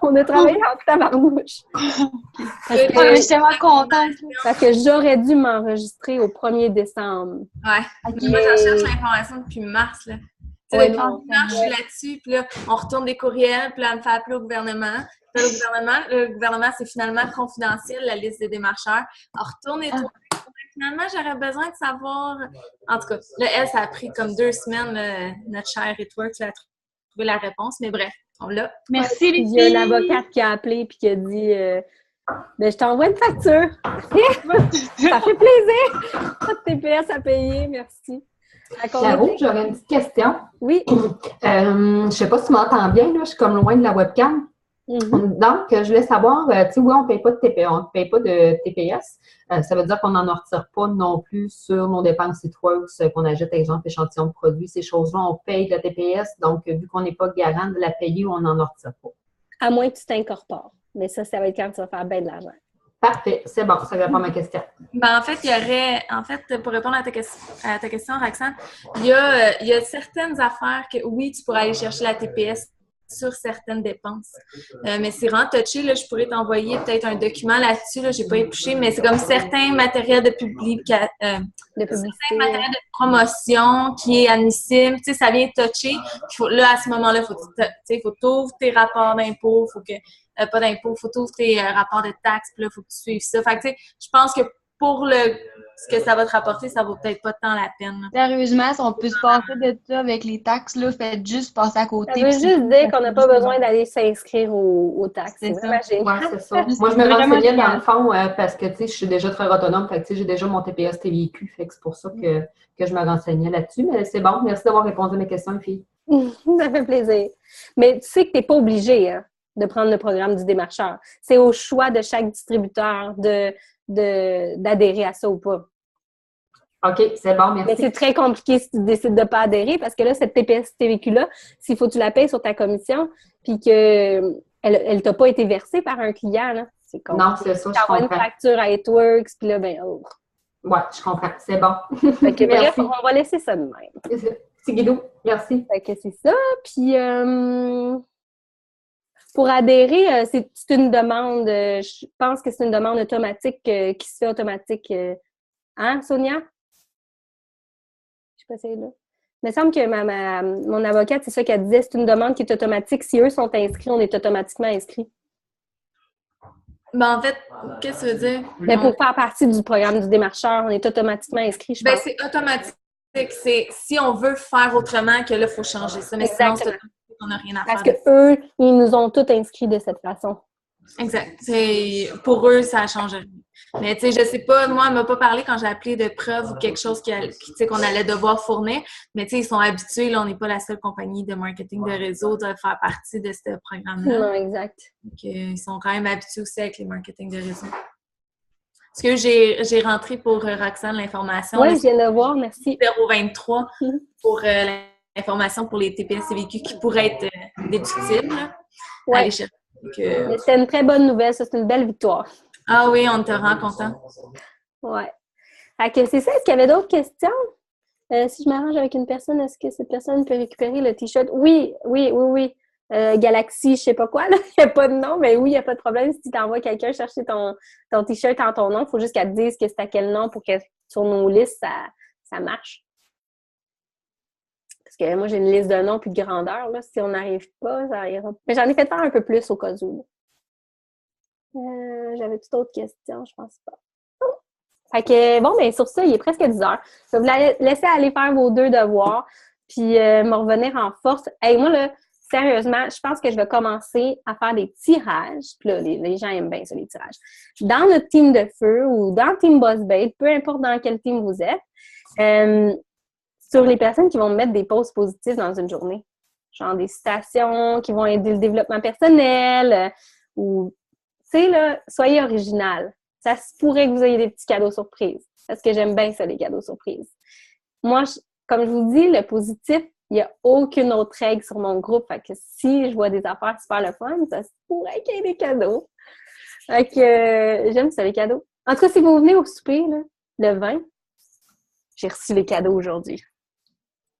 on a travaillé en tabarnouche. Je suis tellement contente. Parce que j'aurais dû m'enregistrer au 1er décembre. Ouais. Okay. Moi, j'en cherche l'information depuis mars, là. Tu sais, depuis mars, je suis là-dessus, puis là, on retourne des courriels, puis là, elle me fait appeler au gouvernement. Puis le gouvernement, c'est finalement confidentiel, la liste des démarcheurs. On retourne et tout. Finalement, j'aurais besoin de savoir... En tout cas, là, elle, ça a pris comme 2 semaines, là, notre chère Etworks, à trouver la réponse. Mais bref, on l'a. Merci, les filles! Il y a l'avocate qui a appelé et qui a dit ben, je t'envoie une facture. Ça fait plaisir! Pas de TPS à payer, merci. Caro, j'aurais une petite question. Oui. Je sais pas si tu m'entends bien, là, je suis comme loin de la webcam. Mm-hmm. Donc, je voulais savoir, tu sais, oui, on ne paye pas de TPS, on paye pas de TPS. Ça veut dire qu'on n'en retire pas non plus sur nos dépenses Etworks, qu'on ajoute, exemple, échantillon de produits, ces choses-là, on paye de la TPS. Donc, vu qu'on n'est pas garant de la payer, on n'en retire pas. À moins que tu t'incorpores. Mais ça va être quand tu vas faire bien de l'argent. Parfait, c'est bon, ça répond à ma question. Ben, en fait, pour répondre à ta question, Roxane, il y a certaines affaires que, oui, tu pourrais aller chercher la TPS sur certaines dépenses. Mais c'est vraiment touché, là, je pourrais t'envoyer peut-être un document là-dessus, là, j'ai pas épluché, mais c'est comme certains matériels de publication, certains matériels de promotion qui est admissible, tu sais, ça vient toucher. Là, à ce moment-là, il faut t'ouvrir tes rapports d'impôts, faut que pas d'impôts, faut t'ouvrir tes rapports de taxes, puis là, faut que tu suives ça. Fait que, tu sais, je pense que pour ce que ça va te rapporter, ça vaut peut-être pas tant la peine. Sérieusement, si on peut se passer de ça avec les taxes, là, faites juste passer à côté. Ça veut juste dire qu'on n'a pas besoin d'aller s'inscrire aux taxes. C'est vraiment génial. Ouais, c'est ça. Moi, je me renseignais dans le fond parce que, tu sais, je suis déjà très autonome. Fait que, tu sais, j'ai déjà mon TPS TVQ. Fait que c'est pour ça que je me renseignais là-dessus. Mais c'est bon. Merci d'avoir répondu à mes questions, les filles. Ça fait plaisir. Mais tu sais que tu n'es pas obligé de prendre le programme du démarcheur. C'est au choix de chaque distributeur d'adhérer à ça ou pas. OK, c'est bon, merci. Mais c'est très compliqué si tu décides de ne pas adhérer parce que là, cette TPS TVQ-là, s'il faut que tu la payes sur ta commission puis qu'elle ne t'a pas été versée par un client, là, c'est compliqué. Non, c'est ça, je comprends. Tu comprends. une facture à Itworks, puis là, ben, oh. Ouais, je comprends. C'est bon. Fait que, bref, on va laisser ça de même. C'est Guido. Merci. Fait que c'est ça. Puis, pour adhérer, c'est une demande, je pense que c'est une demande automatique qui se fait automatique. Hein, Sonia? Je sais pas si elle est là. Il me semble que mon avocate, c'est ça qu'elle disait, c'est une demande qui est automatique. Si eux sont inscrits, on est automatiquement inscrits. Ben, en fait, qu'est-ce que tu veux dire? Mais pour faire partie du programme du démarcheur, on est automatiquement inscrits, je pense. Ben, c'est automatique. C'est si on veut faire autrement que là, il faut changer ça. Mais sinon, c'est automatique, on n'a rien à faire. Parce qu'eux, ils nous ont tous inscrits de cette façon. Exact. Pour eux, ça change rien. Mais tu sais, je sais pas, moi, elle m'a pas parlé quand j'ai appelé de preuves ou quelque chose qu'on allait devoir fournir. Mais tu sais, ils sont habitués, là, on n'est pas la seule compagnie de marketing de réseau de faire partie de ce programme-là. Non, exact. Donc, ils sont quand même habitués aussi avec les marketing de réseau. Est-ce que j'ai rentré pour Roxane l'information? Oui, je viens de voir, merci. 023 pour l'information pour les TPS CVQ qui pourraient être déductibles. Oui. C'est une très bonne nouvelle, ça, c'est une belle victoire. Ah oui, on te rend content. Ouais. Fait que c'est ça. Est-ce qu'il y avait d'autres questions? Si je m'arrange avec une personne, est-ce que cette personne peut récupérer le T-shirt? Oui. Galaxy, je sais pas quoi, là. Il n'y a pas de nom, mais oui, il n'y a pas de problème. Si tu envoies quelqu'un chercher ton T-shirt en ton nom, il faut juste qu'elle te dise que c'est à quel nom pour que sur nos listes, ça marche. Parce que moi, j'ai une liste de noms puis de grandeur. Là. Si on n'arrive pas, ça ira. Mais j'en ai fait faire un peu plus au cas où. J'avais toute autre question, je pense pas. Fait que, bon, bien, sur ça, il est presque 10 heures. Je vais vous laisser aller faire vos 2 devoirs, puis me revenir en force. Hey, moi, là, sérieusement, je pense que je vais commencer à faire des tirages. Puis là, les gens aiment bien ça, les tirages. Dans notre team de feu ou dans le team Boss Babe, peu importe dans quel team vous êtes, sur les personnes qui vont mettre des posts positifs dans une journée. Genre des citations qui vont aider le développement personnel ou... Tu sais, là, soyez original. Ça se pourrait que vous ayez des petits cadeaux surprises. Parce que j'aime bien ça, les cadeaux surprises. Moi, comme je vous dis, le positif, il n'y a aucune autre règle sur mon groupe. Fait que si je vois des affaires super le fun, ça se pourrait qu'il y ait des cadeaux. Fait que j'aime ça, les cadeaux. En tout cas, si vous venez au souper, là, le 20, j'ai reçu les cadeaux aujourd'hui.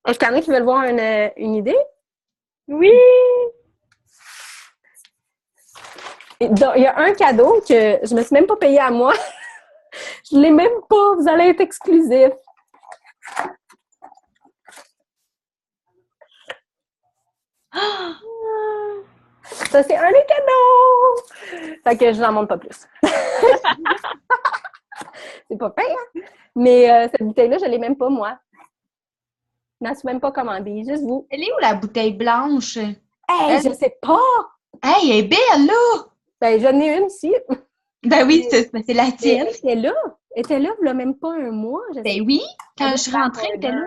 Est-ce qu'il y en a qui veulent voir une idée? Oui! Il y a un cadeau que je ne me suis même pas payé à moi. Je ne l'ai même pas. Vous allez être exclusif. Ça, c'est un des cadeaux! Fait que je n'en montre pas plus. C'est pas payé, hein? Mais cette bouteille-là, je ne l'ai même pas, moi. Je n'en suis même pas commandée. Juste vous. Elle est où, la bouteille blanche? Hey, je sais pas! Hey, elle est belle, là! Ben, j'en ai une ici. Ben oui, c'est la tienne. Elle était là, il n'y a même pas un mois. Ben oui, quand je suis rentrée, elle était là.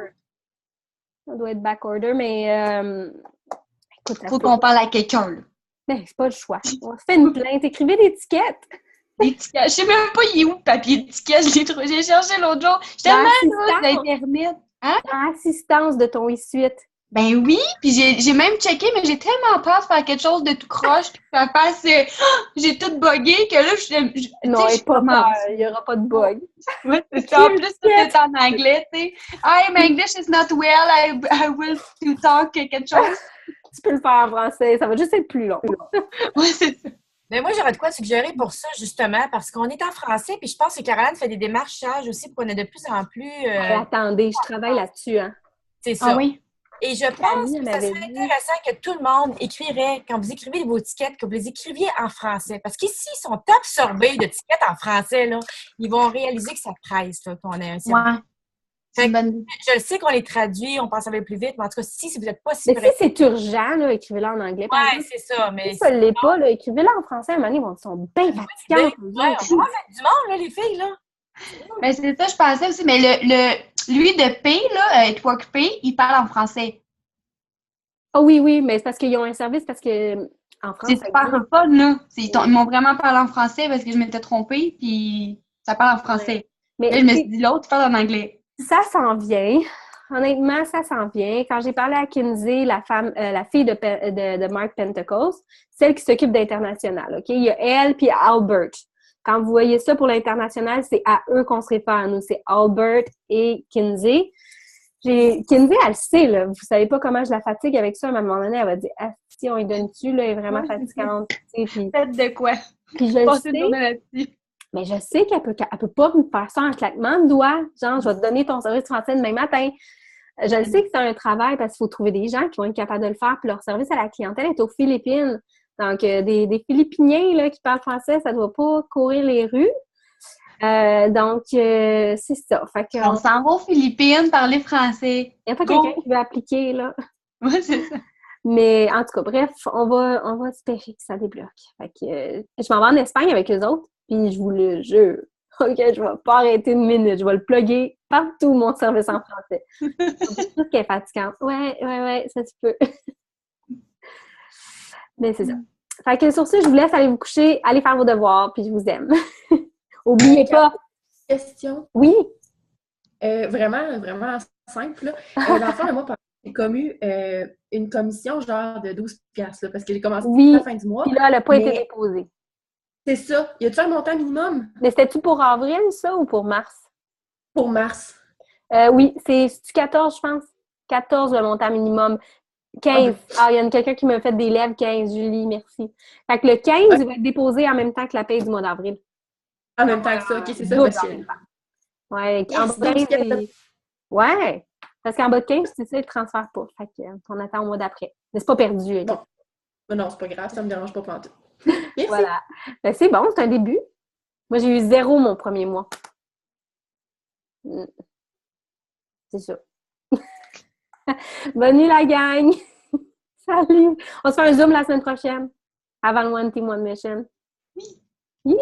Ça doit être backorder, mais écoute, faut qu'on parle à quelqu'un, là. Ben, c'est pas le choix. On se fait une plainte. Écrivez l'étiquette. L'étiquette. Je sais même pas il est où le papier d'étiquette. J'ai cherché l'autre jour. J'étais tellement là, d'Internet. Hein? L'assistance de ton essuie-tout. Ben oui, puis j'ai même checké, mais j'ai tellement peur de faire quelque chose de tout croche, que ça fasse j'ai tout buggé que là, Non, tu sais, et pas peur, il n'y aura pas de bug. Ouais, c'est ça. En plus, tout est en anglais, tu sais. Hi, my English is not well, I will to talk quelque chose. Tu peux le faire en français, ça va juste être plus long. Ouais, c'est ça. Mais moi, j'aurais de quoi suggérer pour ça, justement, parce qu'on est en français, puis je pense que Caroline fait des démarchages aussi pour qu'on ait de plus en plus... Attendez, je travaille là-dessus, hein. C'est ça. Ah oui. Et je pense Camille que ça m'avait serait dit. intéressant que tout le monde écrirait, quand vous écrivez vos tickets, que vous les écriviez en français. Parce qu'ici, ils sont absorbés de tickets en français, là. Ils vont réaliser que ça presse, là, qu'on ait un service. Ouais. C'est une bonne idée. Je le sais qu'on les traduit, on pense à aller plus vite, mais en tout cas, si vous n'êtes pas si Mais si c'est urgent, là, écrivez-le en anglais. par Ouais, exemple. c'est ça. Mais Si ça ne l'est pas, là, écrivez-le en français. À un moment donné, ils sont bien ouais, fatigants. on commence à être du monde, là, les filles, là. Ben, c'est ça, je pensais aussi. Mais lui de P, là, Twerk P, il parle en français. Ah oui, mais c'est parce qu'ils ont un service, parce que en France, C'est ça super existe. fun, là. Ils m'ont vraiment parlé en français parce que je m'étais trompée, puis ça parle en français. Mais Là, je me suis dit, l'autre, il parle en anglais. ça s'en vient. Honnêtement, ça s'en vient. Quand j'ai parlé à Kinsey, la fille de Mark Pentecost, celle qui s'occupe d'international, OK? Il y a elle puis Albert. Quand vous voyez ça pour l'international, c'est à eux qu'on se réfère à nous. C'est Albert et Kinsey. Kinsey, elle le sait, là. Vous savez pas comment je la fatigue avec ça. À un moment donné, elle va dire « Ah, si, on lui donne-tu, là, elle est vraiment fatigante. » Puis Faites de quoi? je le Passez une sais. journée là-dessus. Mais je sais qu'elle peut pas me faire ça en claquement de doigts. Genre, je vais te donner ton service français demain matin. Je le sais que c'est un travail parce qu'il faut trouver des gens qui vont être capables de le faire. Puis leur service à la clientèle est aux Philippines. Donc, des Philippiniens là, qui parlent français, ça ne doit pas courir les rues. Donc, c'est ça. Fait que, On s'en va aux Philippines parler français. il n'y a pas Go! quelqu'un qui veut appliquer, là. Ouais, c'est ça. Mais en tout cas, bref, on va espérer que ça débloque. Fait que, je m'en vais en Espagne avec eux autres, puis je vous le jure. OK, je vais pas arrêter une minute. Je vais le plugger partout, mon service en français. C'est tout qui est fatigant. Ouais, ça se peut. Mais c'est ça. Fait que sur ce, je vous laisse aller vous coucher, aller faire vos devoirs, puis je vous aime. Oubliez pas. Question. Oui. Vraiment, vraiment simple. Là. Dans le fond, moi, j'ai commu une commission genre de 12 piastres, là, parce que j'ai commencé Oui. à la fin du mois. Puis là, elle n'a pas été Mais déposée. c'est ça. Y a-tu un montant minimum Mais c'était-tu pour avril, ça, ou pour mars? pour mars? Oui, c'est-tu 14, je pense? 14, le montant minimum. 15. Ah, il y a quelqu'un qui m'a fait des lèvres 15, Julie, merci. Fait que le 15, il va être déposé en même temps que la paye du mois d'avril. En même temps que ça, OK, c'est ça. Double Parce en que... même temps. Ouais, Yes, en bas de 15, 12 ouais, parce qu'en bas de 15, tu sais, le transfert pas. Fait qu'on attend au mois d'après. Mais c'est pas perdu. Bon. Mais non, c'est pas grave, ça me dérange pas pantoute. Merci. Voilà. Ben, c'est bon, c'est un début. Moi, j'ai eu 0 mon premier mois. C'est ça. Bonne nuit, la gang! Salut! On se fait un Zoom la semaine prochaine. Avant le One Team One Mission. Oui!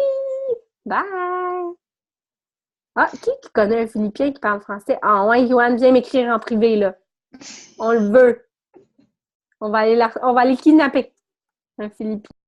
Bye! Ah, qui connaît un Philippien qui parle français? Ah ouais, Johan, viens m'écrire en privé, là. On le veut. On va aller kidnapper. Un Philippien.